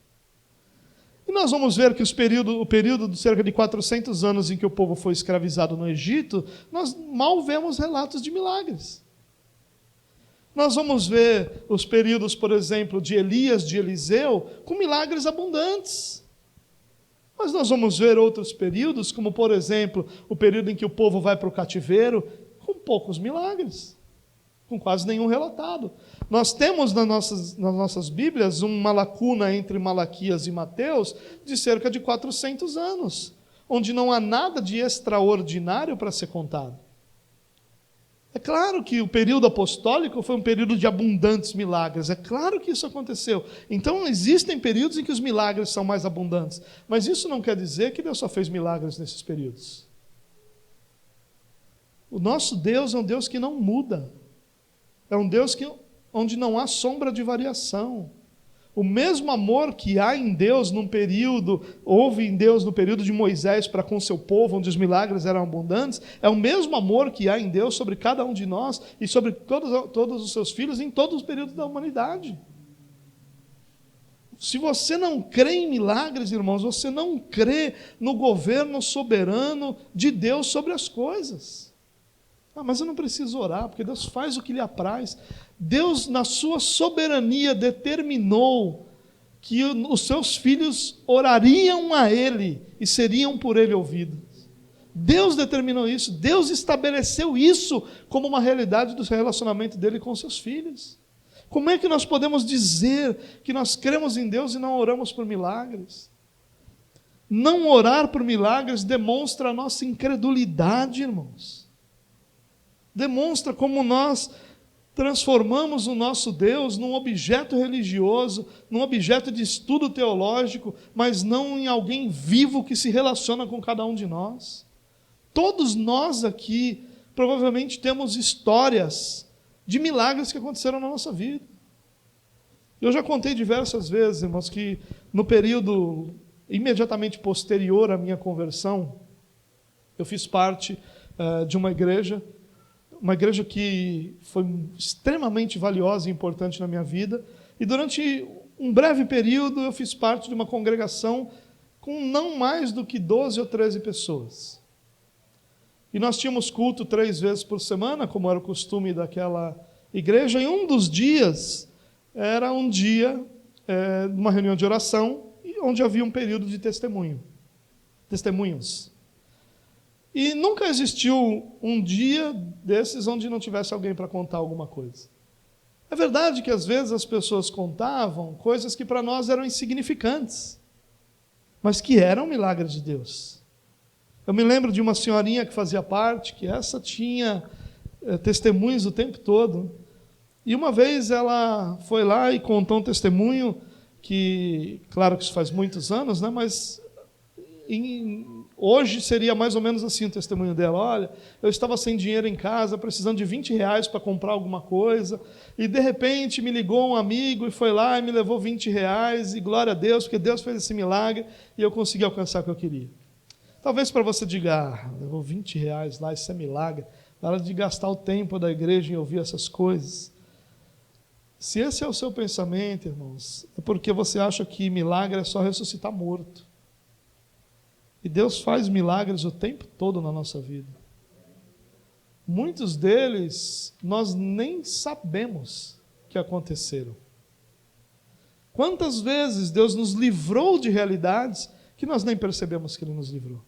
E nós vamos ver que o período de cerca de 400 anos em que o povo foi escravizado no Egito, nós mal vemos relatos de milagres. Nós vamos ver os períodos, por exemplo, de Elias, de Eliseu, com milagres abundantes. Mas nós vamos ver outros períodos, como por exemplo, o período em que o povo vai para o cativeiro, com poucos milagres, com quase nenhum relatado. Nós temos nas nossas Bíblias uma lacuna entre Malaquias e Mateus de cerca de 400 anos, onde não há nada de extraordinário para ser contado. É claro que o período apostólico foi um período de abundantes milagres, é claro que isso aconteceu. Então existem períodos em que os milagres são mais abundantes, mas isso não quer dizer que Deus só fez milagres nesses períodos. O nosso Deus é um Deus que não muda, é um Deus onde não há sombra de variação. O mesmo amor que há em Deus houve em Deus no período de Moisés para com seu povo, onde os milagres eram abundantes, é o mesmo amor que há em Deus sobre cada um de nós e sobre todos os seus filhos em todos os períodos da humanidade. Se você não crê em milagres, irmãos, você não crê no governo soberano de Deus sobre as coisas. Mas eu não preciso orar, porque Deus faz o que lhe apraz. Deus, na sua soberania, determinou que os seus filhos orariam a Ele e seriam por Ele ouvidos. Deus determinou isso, Deus estabeleceu isso como uma realidade do relacionamento dele com seus filhos. Como é que nós podemos dizer que nós cremos em Deus e não oramos por milagres? Não orar por milagres demonstra a nossa incredulidade, irmãos. Demonstra como nós transformamos o nosso Deus num objeto religioso, num objeto de estudo teológico, mas não em alguém vivo que se relaciona com cada um de nós. Todos nós aqui provavelmente temos histórias de milagres que aconteceram na nossa vida. Eu já contei diversas vezes, irmãos, que no período imediatamente posterior à minha conversão, eu fiz parte de uma igreja que foi extremamente valiosa e importante na minha vida, e durante um breve período eu fiz parte de uma congregação com não mais do que 12 ou 13 pessoas. E nós tínhamos culto 3 vezes por semana, como era o costume daquela igreja, e um dos dias era um dia de uma reunião de oração, onde havia um período de testemunhos. E nunca existiu um dia desses onde não tivesse alguém para contar alguma coisa. É verdade que às vezes as pessoas contavam coisas que para nós eram insignificantes, mas que eram milagres de Deus. Eu me lembro de uma senhorinha que fazia parte, que essa tinha testemunhos o tempo todo. E uma vez ela foi lá e contou um testemunho que, claro que isso faz muitos anos, né, mas hoje seria mais ou menos assim o testemunho dela. Olha, eu estava sem dinheiro em casa, precisando de R$20 para comprar alguma coisa, e de repente me ligou um amigo e foi lá e me levou R$20, e glória a Deus, porque Deus fez esse milagre e eu consegui alcançar o que eu queria. Talvez para você diga, levou R$20 lá, isso é milagre. Na hora de gastar o tempo da igreja em ouvir essas coisas. Se esse é o seu pensamento, irmãos, é porque você acha que milagre é só ressuscitar morto. E Deus faz milagres o tempo todo na nossa vida. Muitos deles nós nem sabemos que aconteceram. Quantas vezes Deus nos livrou de realidades que nós nem percebemos que Ele nos livrou?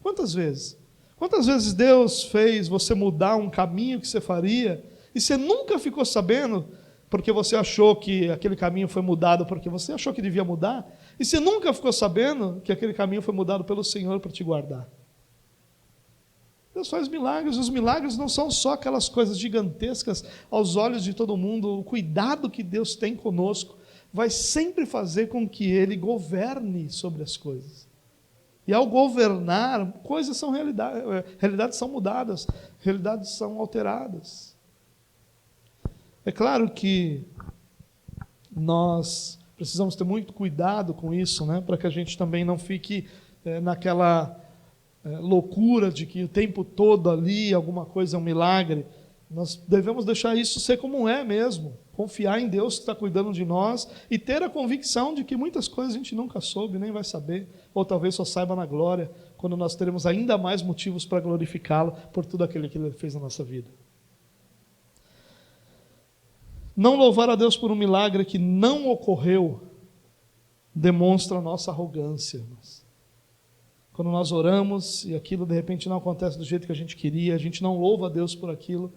Quantas vezes? Quantas vezes Deus fez você mudar um caminho que você faria e você nunca ficou sabendo porque você achou que aquele caminho foi mudado porque você achou que devia mudar, e você nunca ficou sabendo que aquele caminho foi mudado pelo Senhor para te guardar? Deus faz milagres. Os milagres não são só aquelas coisas gigantescas aos olhos de todo mundo. O cuidado que Deus tem conosco vai sempre fazer com que Ele governe sobre as coisas. E ao governar, coisas são realidades são mudadas, realidades são alteradas. É claro que nós precisamos ter muito cuidado com isso, né, para que a gente também não fique naquela loucura de que o tempo todo ali alguma coisa é um milagre. Nós devemos deixar isso ser como é mesmo, confiar em Deus que está cuidando de nós e ter a convicção de que muitas coisas a gente nunca soube, nem vai saber, ou talvez só saiba na glória, quando nós teremos ainda mais motivos para glorificá-lo por tudo aquilo que Ele fez na nossa vida. Não louvar a Deus por um milagre que não ocorreu demonstra a nossa arrogância, irmãos. Quando nós oramos e aquilo de repente não acontece do jeito que a gente queria, a gente não louva a Deus por aquilo,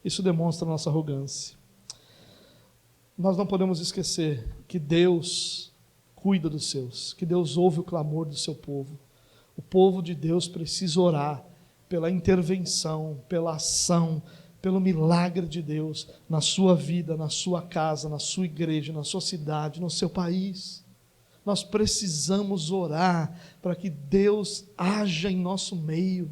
isso demonstra a nossa arrogância. Nós não podemos esquecer que Deus cuida dos seus, que Deus ouve o clamor do seu povo. O povo de Deus precisa orar pela intervenção, pela ação, pelo milagre de Deus na sua vida, na sua casa, na sua igreja, na sua cidade, no seu país. Nós precisamos orar para que Deus haja em nosso meio.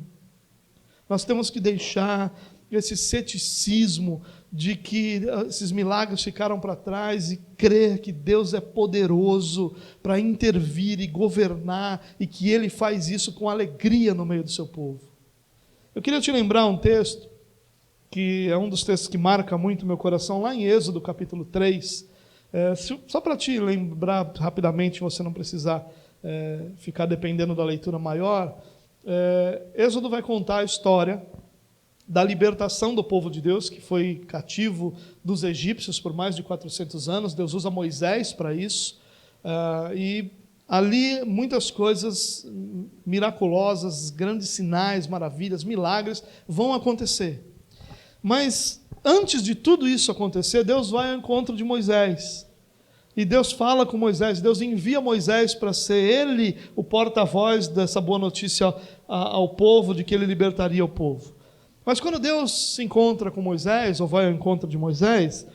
Nós temos que deixar esse ceticismo de que esses milagres ficaram para trás e crer que Deus é poderoso para intervir e governar e que Ele faz isso com alegria no meio do seu povo. Eu queria te lembrar um texto que é um dos textos que marca muito meu coração, lá em Êxodo capítulo 3, Só para te lembrar rapidamente, você não precisar ficar dependendo da leitura maior, Êxodo vai contar a história da libertação do povo de Deus, que foi cativo dos egípcios por mais de 400 anos. Deus usa Moisés para isso, e ali muitas coisas miraculosas, grandes sinais, maravilhas, milagres vão acontecer. Mas antes de tudo isso acontecer, Deus vai ao encontro de Moisés. E Deus fala com Moisés, Deus envia Moisés para ser ele o porta-voz dessa boa notícia ao povo, de que ele libertaria o povo. Mas quando Deus se encontra com Moisés, ou vai ao encontro de Moisés,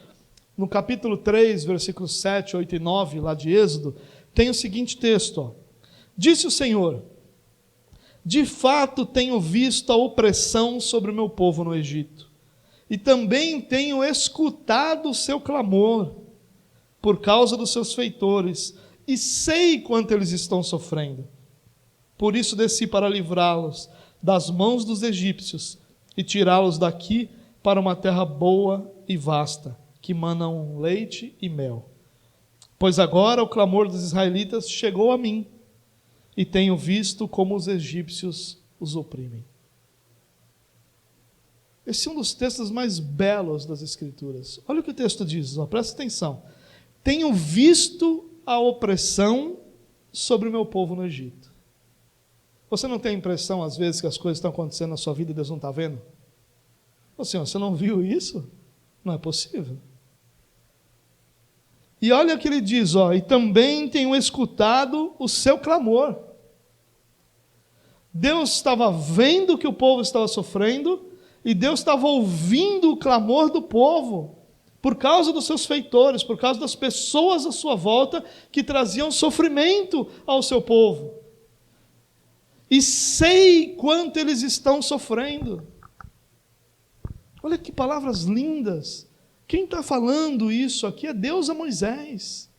no capítulo 3, versículos 7, 8 e 9, lá de Êxodo, tem o seguinte texto: Disse o Senhor: de fato tenho visto a opressão sobre o meu povo no Egito, e também tenho escutado o seu clamor por causa dos seus feitores, e sei quanto eles estão sofrendo. Por isso desci para livrá-los das mãos dos egípcios e tirá-los daqui para uma terra boa e vasta, que manam leite e mel. Pois agora o clamor dos israelitas chegou a mim, e tenho visto como os egípcios os oprimem. Esse é um dos textos mais belos das Escrituras. Olha o que o texto diz, presta atenção. Tenho visto a opressão sobre o meu povo no Egito. Você não tem a impressão, às vezes, que as coisas estão acontecendo na sua vida e Deus não está vendo? Você não viu isso? Não é possível. E olha o que ele diz, e também tenho escutado o seu clamor. Deus estava vendo que o povo estava sofrendo, e Deus estava ouvindo o clamor do povo, por causa dos seus feitores, por causa das pessoas à sua volta, que traziam sofrimento ao seu povo. E sei quanto eles estão sofrendo. Olha que palavras lindas. Quem está falando isso aqui é Deus a Moisés.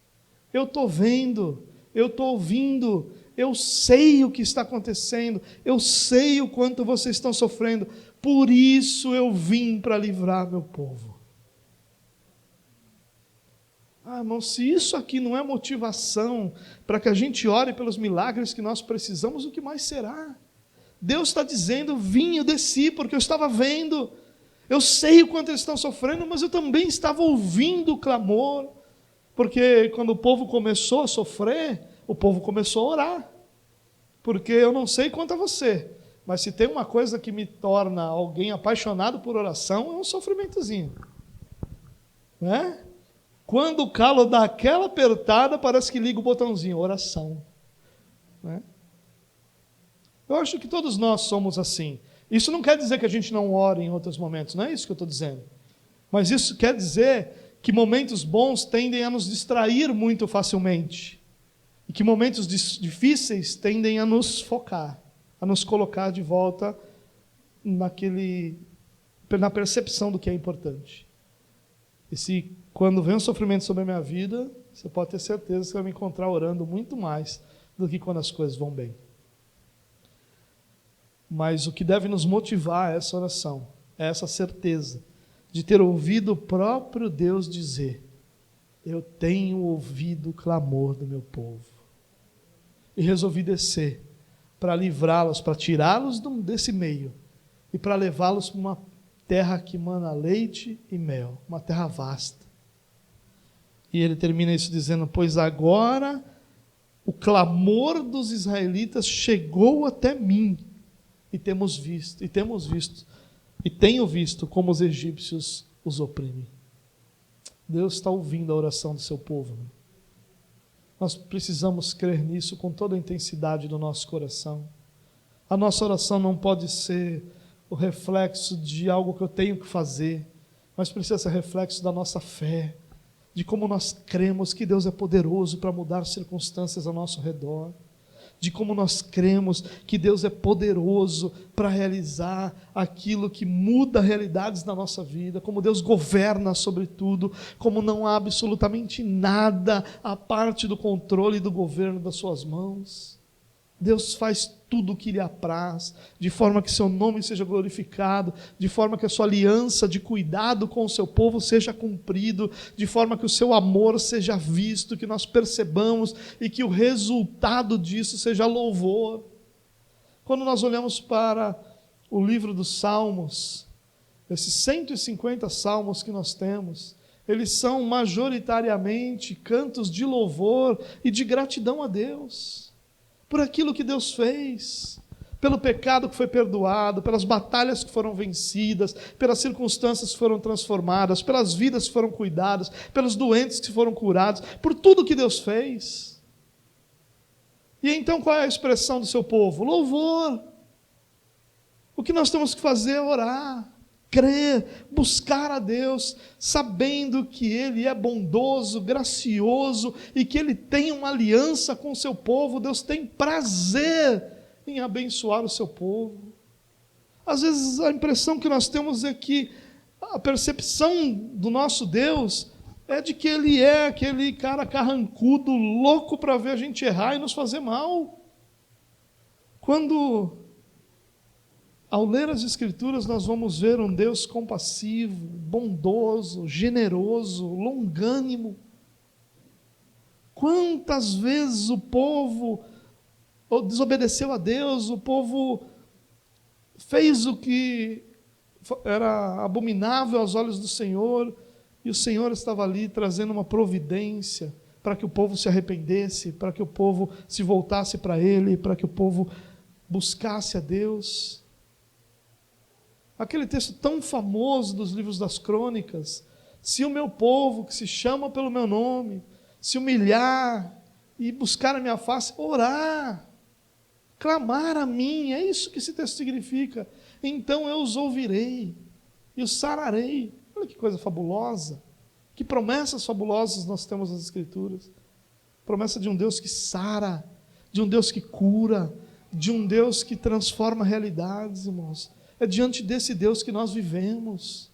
Eu estou vendo, eu estou ouvindo, eu sei o que está acontecendo, eu sei o quanto vocês estão sofrendo, por isso eu vim para livrar meu povo. Irmão, se isso aqui não é motivação para que a gente ore pelos milagres que nós precisamos, o que mais será? Deus está dizendo, vim, eu desci, porque eu estava vendo, eu sei o quanto eles estão sofrendo, mas eu também estava ouvindo o clamor, porque quando o povo começou a sofrer, o povo começou a orar, porque eu não sei quanto a você, mas se tem uma coisa que me torna alguém apaixonado por oração, é um sofrimentozinho, não é? Quando o calo dá aquela apertada, parece que liga o botãozinho, oração, né? Eu acho que todos nós somos assim. Isso não quer dizer que a gente não ore em outros momentos, não é isso que eu estou dizendo. Mas isso quer dizer que momentos bons tendem a nos distrair muito facilmente. E que momentos difíceis tendem a nos focar, a nos colocar de volta na percepção do que é importante. E se quando vem um sofrimento sobre a minha vida, você pode ter certeza que você vai me encontrar orando muito mais do que quando as coisas vão bem. Mas o que deve nos motivar é essa oração, é essa certeza de ter ouvido o próprio Deus dizer: eu tenho ouvido o clamor do meu povo. E resolvi descer para livrá-los, para tirá-los desse meio e para levá-los para uma terra que mana leite e mel, uma terra vasta. E ele termina isso dizendo: pois agora o clamor dos israelitas chegou até mim, e tenho visto como os egípcios os oprimem. Deus está ouvindo a oração do seu povo. Nós precisamos crer nisso com toda a intensidade do nosso coração. A nossa oração não pode ser o reflexo de algo que eu tenho que fazer, mas precisa ser reflexo da nossa fé, de como nós cremos que Deus é poderoso para mudar circunstâncias ao nosso redor, de como nós cremos que Deus é poderoso para realizar aquilo que muda realidades na nossa vida, como Deus governa sobre tudo, como não há absolutamente nada à parte do controle e do governo das suas mãos. Deus faz tudo o que lhe apraz, de forma que seu nome seja glorificado, de forma que a sua aliança de cuidado com o seu povo seja cumprido, de forma que o seu amor seja visto, que nós percebamos e que o resultado disso seja louvor. Quando nós olhamos para o livro dos Salmos, esses 150 salmos que nós temos, eles são majoritariamente cantos de louvor e de gratidão a Deus, por aquilo que Deus fez, pelo pecado que foi perdoado, pelas batalhas que foram vencidas, pelas circunstâncias que foram transformadas, pelas vidas que foram cuidadas, pelos doentes que foram curados, por tudo que Deus fez. E então qual é a expressão do seu povo? Louvor. O que nós temos que fazer é orar, crer, buscar a Deus, sabendo que Ele é bondoso, gracioso e que Ele tem uma aliança com o seu povo. Deus tem prazer em abençoar o seu povo. Às vezes a impressão que nós temos é que a percepção do nosso Deus é de que Ele é aquele cara carrancudo, louco para ver a gente errar e nos fazer mal. Quando, ao ler as Escrituras, nós vamos ver um Deus compassivo, bondoso, generoso, longânimo. Quantas vezes o povo desobedeceu a Deus, o povo fez o que era abominável aos olhos do Senhor, e o Senhor estava ali trazendo uma providência para que o povo se arrependesse, para que o povo se voltasse para Ele, para que o povo buscasse a Deus. Aquele texto tão famoso dos livros das crônicas: se o meu povo, que se chama pelo meu nome, se humilhar e buscar a minha face, orar, clamar a mim, é isso que esse texto significa, então eu os ouvirei e os sararei. Olha que coisa fabulosa, que promessas fabulosas nós temos nas Escrituras. Promessa de um Deus que sara, de um Deus que cura, de um Deus que transforma realidades, irmãos. É diante desse Deus que nós vivemos.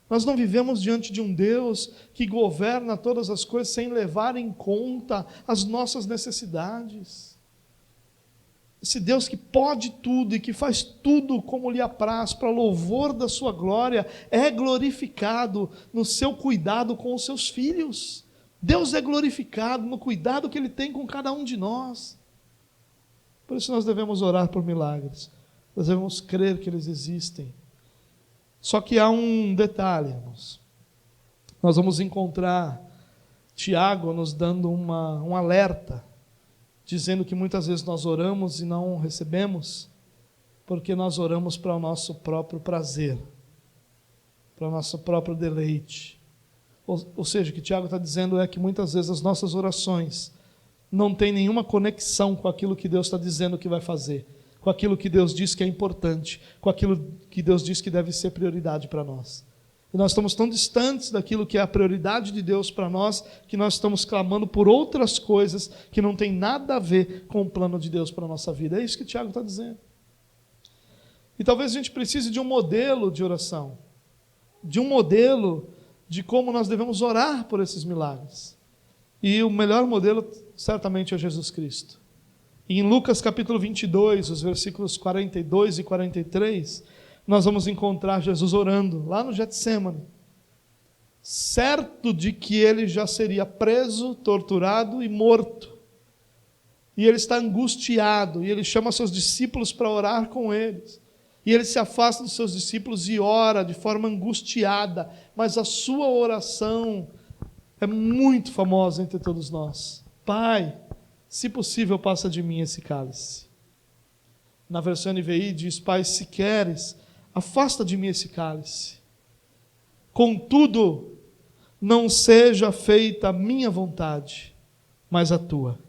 Nós não vivemos diante de um Deus que governa todas as coisas sem levar em conta as nossas necessidades. Esse Deus que pode tudo e que faz tudo como lhe apraz, para louvor da sua glória, é glorificado no seu cuidado com os seus filhos. Deus é glorificado no cuidado que Ele tem com cada um de nós. Por isso nós devemos orar por milagres. Nós devemos crer que eles existem. Só que há um detalhe, irmãos. Nós vamos encontrar Tiago nos dando um alerta, dizendo que muitas vezes nós oramos e não recebemos, porque nós oramos para o nosso próprio prazer, para o nosso próprio deleite. Ou seja, o que Tiago está dizendo é que muitas vezes as nossas orações não têm nenhuma conexão com aquilo que Deus está dizendo que vai fazer, com aquilo que Deus diz que é importante, com aquilo que Deus diz que deve ser prioridade para nós. E nós estamos tão distantes daquilo que é a prioridade de Deus para nós, que nós estamos clamando por outras coisas que não tem nada a ver com o plano de Deus para a nossa vida. É isso que o Tiago está dizendo. E talvez a gente precise de um modelo de oração, de um modelo de como nós devemos orar por esses milagres. E o melhor modelo certamente é Jesus Cristo. E em Lucas capítulo 22, os versículos 42 e 43, nós vamos encontrar Jesus orando lá no Getsêmani, certo de que ele já seria preso, torturado e morto. E ele está angustiado, e ele chama seus discípulos para orar com eles. E ele se afasta dos seus discípulos e ora de forma angustiada, mas a sua oração é muito famosa entre todos nós. Pai, se possível, passa de mim esse cálice. Na versão NVI diz: Pai, se queres, afasta de mim esse cálice. Contudo, não seja feita a minha vontade, mas a tua.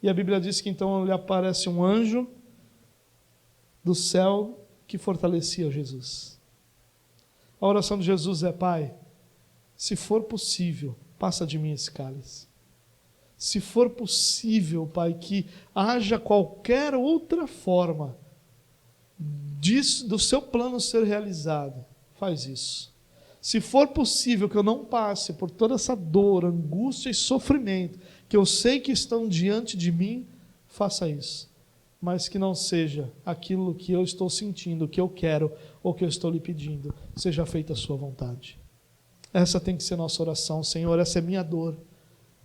E a Bíblia diz que então lhe aparece um anjo do céu que fortalecia Jesus. A oração de Jesus é: Pai, se for possível, passa de mim esse cálice. Se for possível, Pai, que haja qualquer outra forma do seu plano ser realizado, faz isso. Se for possível que eu não passe por toda essa dor, angústia e sofrimento que eu sei que estão diante de mim, faça isso. Mas que não seja aquilo que eu estou sentindo, que eu quero, ou que eu estou lhe pedindo. Seja feita a sua vontade. Essa tem que ser a nossa oração. Senhor, essa é a minha dor.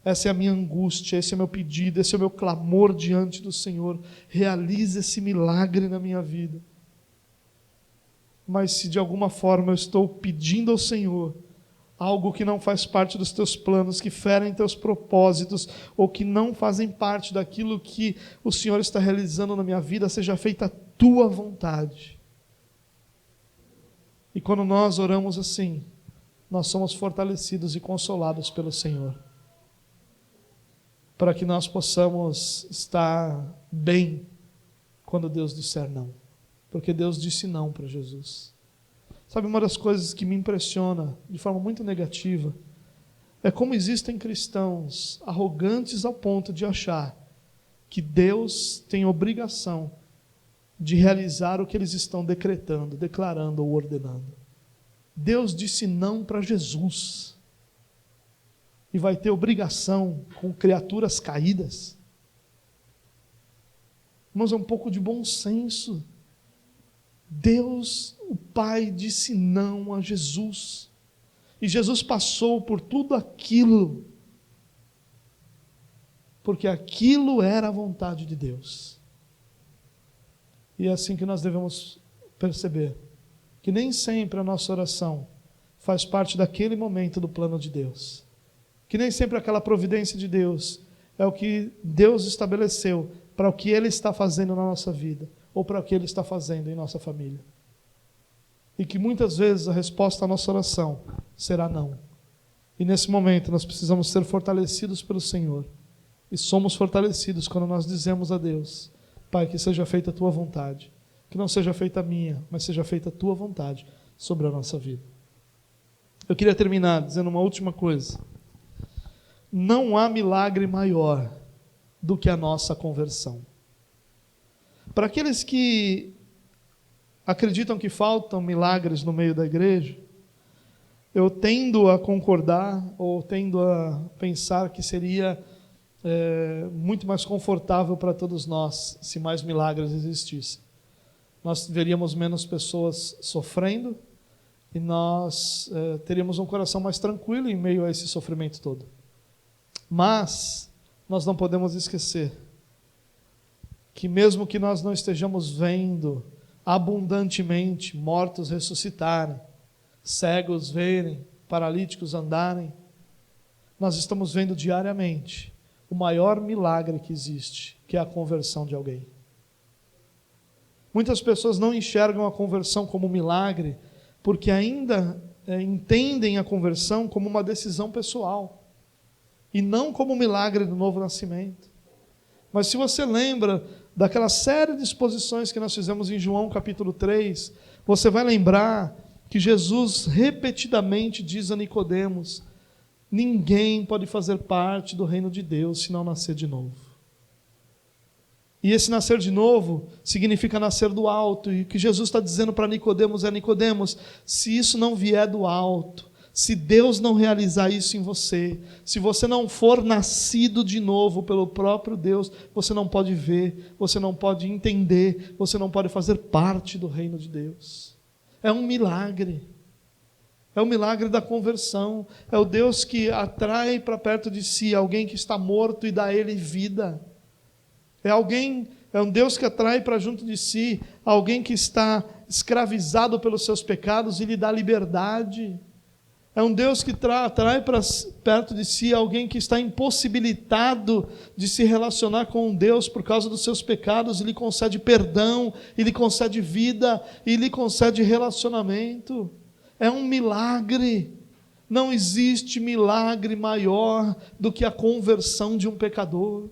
Essa é a minha angústia, esse é o meu pedido, esse é o meu clamor diante do Senhor. Realize esse milagre na minha vida. Mas se de alguma forma eu estou pedindo ao Senhor algo que não faz parte dos teus planos, que ferem teus propósitos, ou que não fazem parte daquilo que o Senhor está realizando na minha vida, seja feita a tua vontade. E quando nós oramos assim, nós somos fortalecidos e consolados pelo Senhor, para que nós possamos estar bem quando Deus disser não, porque Deus disse não para Jesus. Sabe, uma das coisas que me impressiona de forma muito negativa é como existem cristãos arrogantes ao ponto de achar que Deus tem obrigação de realizar o que eles estão decretando, declarando ou ordenando. Deus disse não para Jesus e vai ter obrigação com criaturas caídas? Irmãos, é um pouco de bom senso. Deus, o Pai, disse não a Jesus. E Jesus passou por tudo aquilo, porque aquilo era a vontade de Deus. E é assim que nós devemos perceber, que nem sempre a nossa oração faz parte daquele momento do plano de Deus. Que nem sempre aquela providência de Deus é o que Deus estabeleceu para o que Ele está fazendo na nossa vida, ou para o que Ele está fazendo em nossa família. E que muitas vezes a resposta à nossa oração será não. E nesse momento nós precisamos ser fortalecidos pelo Senhor. E somos fortalecidos quando nós dizemos a Deus: Pai, que seja feita a Tua vontade. Que não seja feita a minha, mas seja feita a Tua vontade sobre a nossa vida. Eu queria terminar dizendo uma última coisa. Não há milagre maior do que a nossa conversão. Para aqueles que acreditam que faltam milagres no meio da igreja, eu tendo a concordar, ou tendo a pensar que seria muito mais confortável para todos nós se mais milagres existissem. Nós veríamos menos pessoas sofrendo e nós teríamos um coração mais tranquilo em meio a esse sofrimento todo. Mas nós não podemos esquecer que mesmo que nós não estejamos vendo abundantemente mortos ressuscitarem, cegos verem, paralíticos andarem, nós estamos vendo diariamente o maior milagre que existe, que é a conversão de alguém. Muitas pessoas não enxergam a conversão como um milagre, porque ainda entendem a conversão como uma decisão pessoal, e não como um milagre do novo nascimento. Mas se você lembra daquela série de exposições que nós fizemos em João capítulo 3, você vai lembrar que Jesus repetidamente diz a Nicodemos: ninguém pode fazer parte do reino de Deus se não nascer de novo. E esse nascer de novo significa nascer do alto, e o que Jesus está dizendo para Nicodemos é: Nicodemos, se isso não vier do alto, se Deus não realizar isso em você, se você não for nascido de novo pelo próprio Deus, você não pode ver, você não pode entender, você não pode fazer parte do reino de Deus. É um milagre. É o milagre da conversão. É o Deus que atrai para perto de si alguém que está morto e dá a ele vida. É um Deus que atrai para junto de si alguém que está escravizado pelos seus pecados e lhe dá liberdade. É um Deus que atrai para perto de si alguém que está impossibilitado de se relacionar com Deus por causa dos seus pecados, e lhe concede perdão, e lhe concede vida, e lhe concede relacionamento. É um milagre. Não existe milagre maior do que a conversão de um pecador.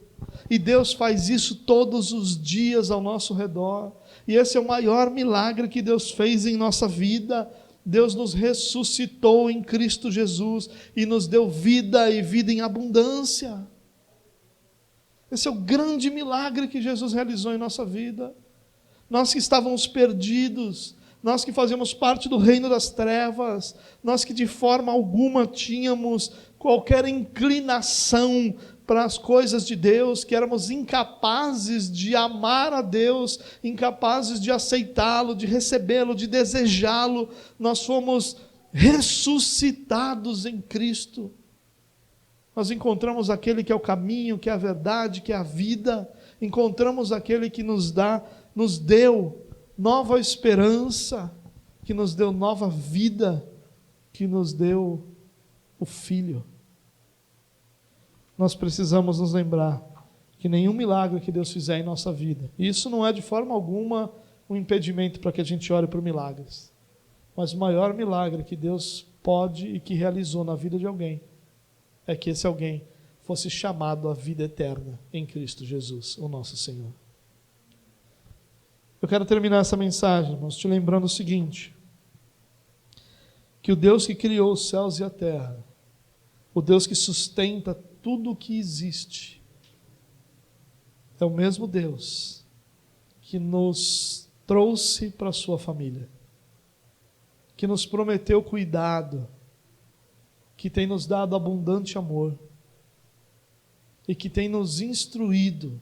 E Deus faz isso todos os dias ao nosso redor. E esse é o maior milagre que Deus fez em nossa vida. Deus nos ressuscitou em Cristo Jesus e nos deu vida, e vida em abundância. Esse é o grande milagre que Jesus realizou em nossa vida. Nós que estávamos perdidos, nós que fazíamos parte do reino das trevas, nós que de forma alguma tínhamos qualquer inclinação para as coisas de Deus, que éramos incapazes de amar a Deus, incapazes de aceitá-lo, de recebê-lo, de desejá-lo, nós fomos ressuscitados em Cristo. Nós encontramos aquele que é o caminho, que é a verdade, que é a vida. Encontramos aquele que nos deu nova esperança, que nos deu nova vida, que nos deu o Filho. Nós precisamos nos lembrar que nenhum milagre que Deus fizer em nossa vida, e isso não é de forma alguma um impedimento para que a gente ore por milagres, mas o maior milagre que Deus pode e que realizou na vida de alguém, é que esse alguém fosse chamado à vida eterna em Cristo Jesus, o nosso Senhor. Eu quero terminar essa mensagem, irmãos, te lembrando o seguinte, que o Deus que criou os céus e a terra, o Deus que sustenta tudo o que existe, é o mesmo Deus que nos trouxe para a sua família, que nos prometeu cuidado, que tem nos dado abundante amor e que tem nos instruído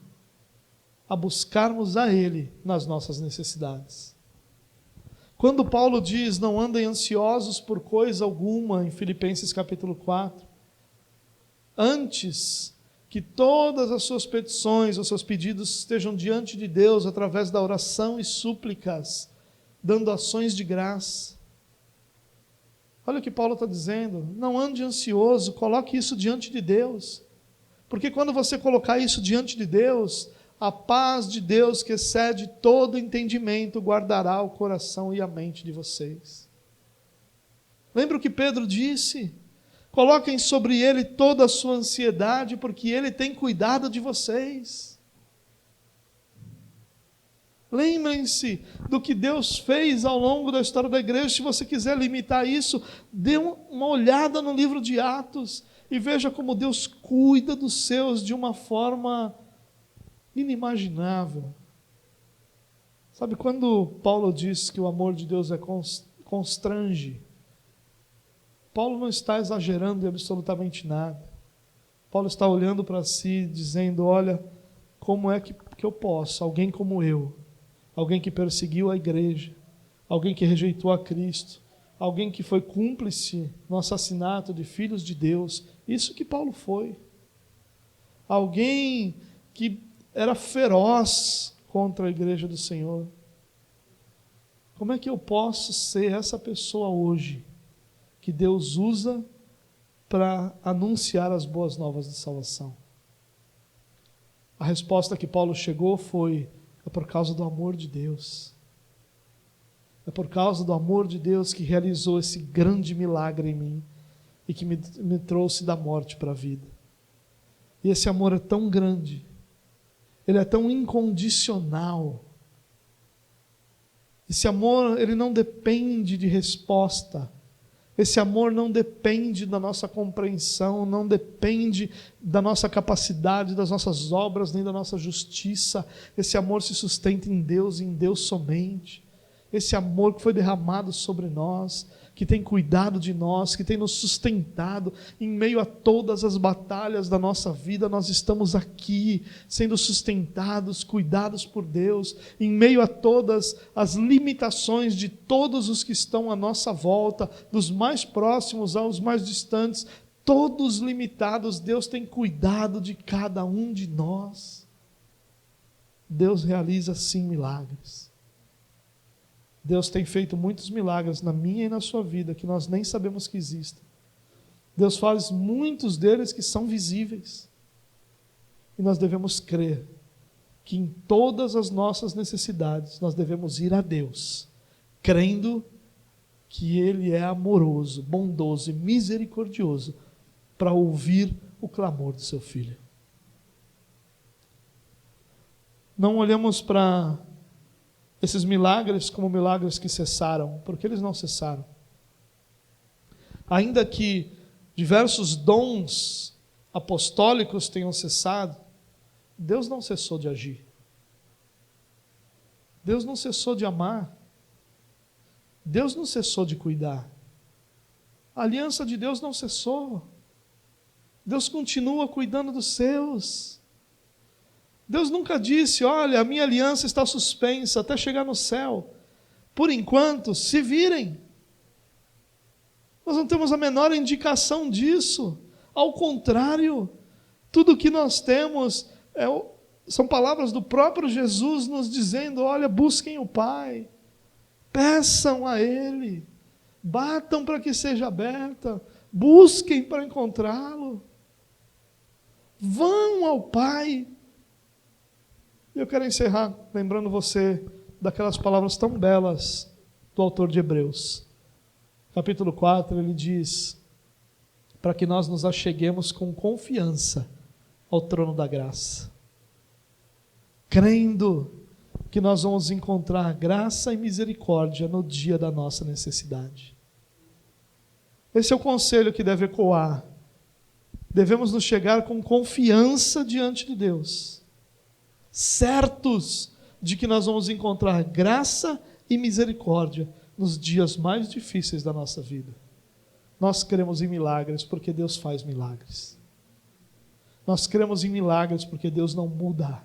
a buscarmos a Ele nas nossas necessidades. Quando Paulo diz, não andem ansiosos por coisa alguma, em Filipenses capítulo 4, antes que todas as suas petições, os seus pedidos estejam diante de Deus, através da oração e súplicas, dando ações de graça. Olha o que Paulo está dizendo, não ande ansioso, coloque isso diante de Deus, porque quando você colocar isso diante de Deus, a paz de Deus que excede todo entendimento guardará o coração e a mente de vocês. Lembra o que Pedro disse? Coloquem sobre Ele toda a sua ansiedade, porque Ele tem cuidado de vocês. Lembrem-se do que Deus fez ao longo da história da igreja. Se você quiser limitar isso, dê uma olhada no livro de Atos e veja como Deus cuida dos seus de uma forma inimaginável. Sabe, quando Paulo diz que o amor de Deus constrange, Paulo não está exagerando em absolutamente nada. Paulo está olhando para si, dizendo, olha, como é que eu posso, alguém como eu, alguém que perseguiu a igreja, alguém que rejeitou a Cristo, alguém que foi cúmplice no assassinato de filhos de Deus, isso que Paulo foi. Alguém que era feroz contra a igreja do Senhor. Como é que eu posso ser essa pessoa hoje, que Deus usa para anunciar as boas novas de salvação? A resposta que Paulo chegou foi, é por causa do amor de Deus. É por causa do amor de Deus que realizou esse grande milagre em mim e que me trouxe da morte para a vida. E esse amor é tão grande, ele é tão incondicional. Esse amor, ele não depende de resposta. Esse amor não depende da nossa compreensão, não depende da nossa capacidade, das nossas obras, nem da nossa justiça. Esse amor se sustenta em Deus e em Deus somente. Esse amor que foi derramado sobre nós, que tem cuidado de nós, que tem nos sustentado em meio a todas as batalhas da nossa vida. Nós estamos aqui sendo sustentados, cuidados por Deus, em meio a todas as limitações de todos os que estão à nossa volta, dos mais próximos aos mais distantes, todos limitados. Deus tem cuidado de cada um de nós. Deus realiza sim milagres. Deus tem feito muitos milagres na minha e na sua vida, que nós nem sabemos que existem. Deus faz muitos deles que são visíveis. E nós devemos crer que em todas as nossas necessidades, nós devemos ir a Deus, crendo que Ele é amoroso, bondoso e misericordioso, para ouvir o clamor do seu Filho. Não olhamos para esses milagres como milagres que cessaram, porque eles não cessaram. Ainda que diversos dons apostólicos tenham cessado, Deus não cessou de agir. Deus não cessou de amar. Deus não cessou de cuidar. A aliança de Deus não cessou. Deus continua cuidando dos seus. Deus nunca disse, olha, a minha aliança está suspensa até chegar no céu. Por enquanto, se virem. Nós não temos a menor indicação disso. Ao contrário, tudo que nós temos são palavras do próprio Jesus nos dizendo, olha, busquem o Pai, peçam a Ele, batam para que seja aberta, busquem para encontrá-lo. Vão ao Pai. Eu quero encerrar lembrando você daquelas palavras tão belas do autor de Hebreus. Capítulo 4, ele diz, para que nós nos acheguemos com confiança ao trono da graça, crendo que nós vamos encontrar graça e misericórdia no dia da nossa necessidade. Esse é o conselho que deve ecoar. Devemos nos chegar com confiança diante de Deus, certos de que nós vamos encontrar graça e misericórdia nos dias mais difíceis da nossa vida. Nós cremos em milagres porque Deus faz milagres. Nós cremos em milagres porque Deus não muda.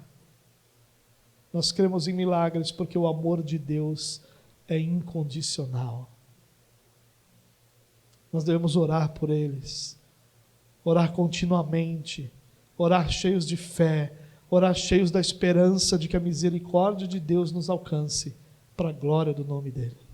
Nós cremos em milagres porque o amor de Deus é incondicional. Nós devemos orar por eles, orar continuamente, orar cheios de fé, orar cheios da esperança de que a misericórdia de Deus nos alcance, para a glória do nome dEle.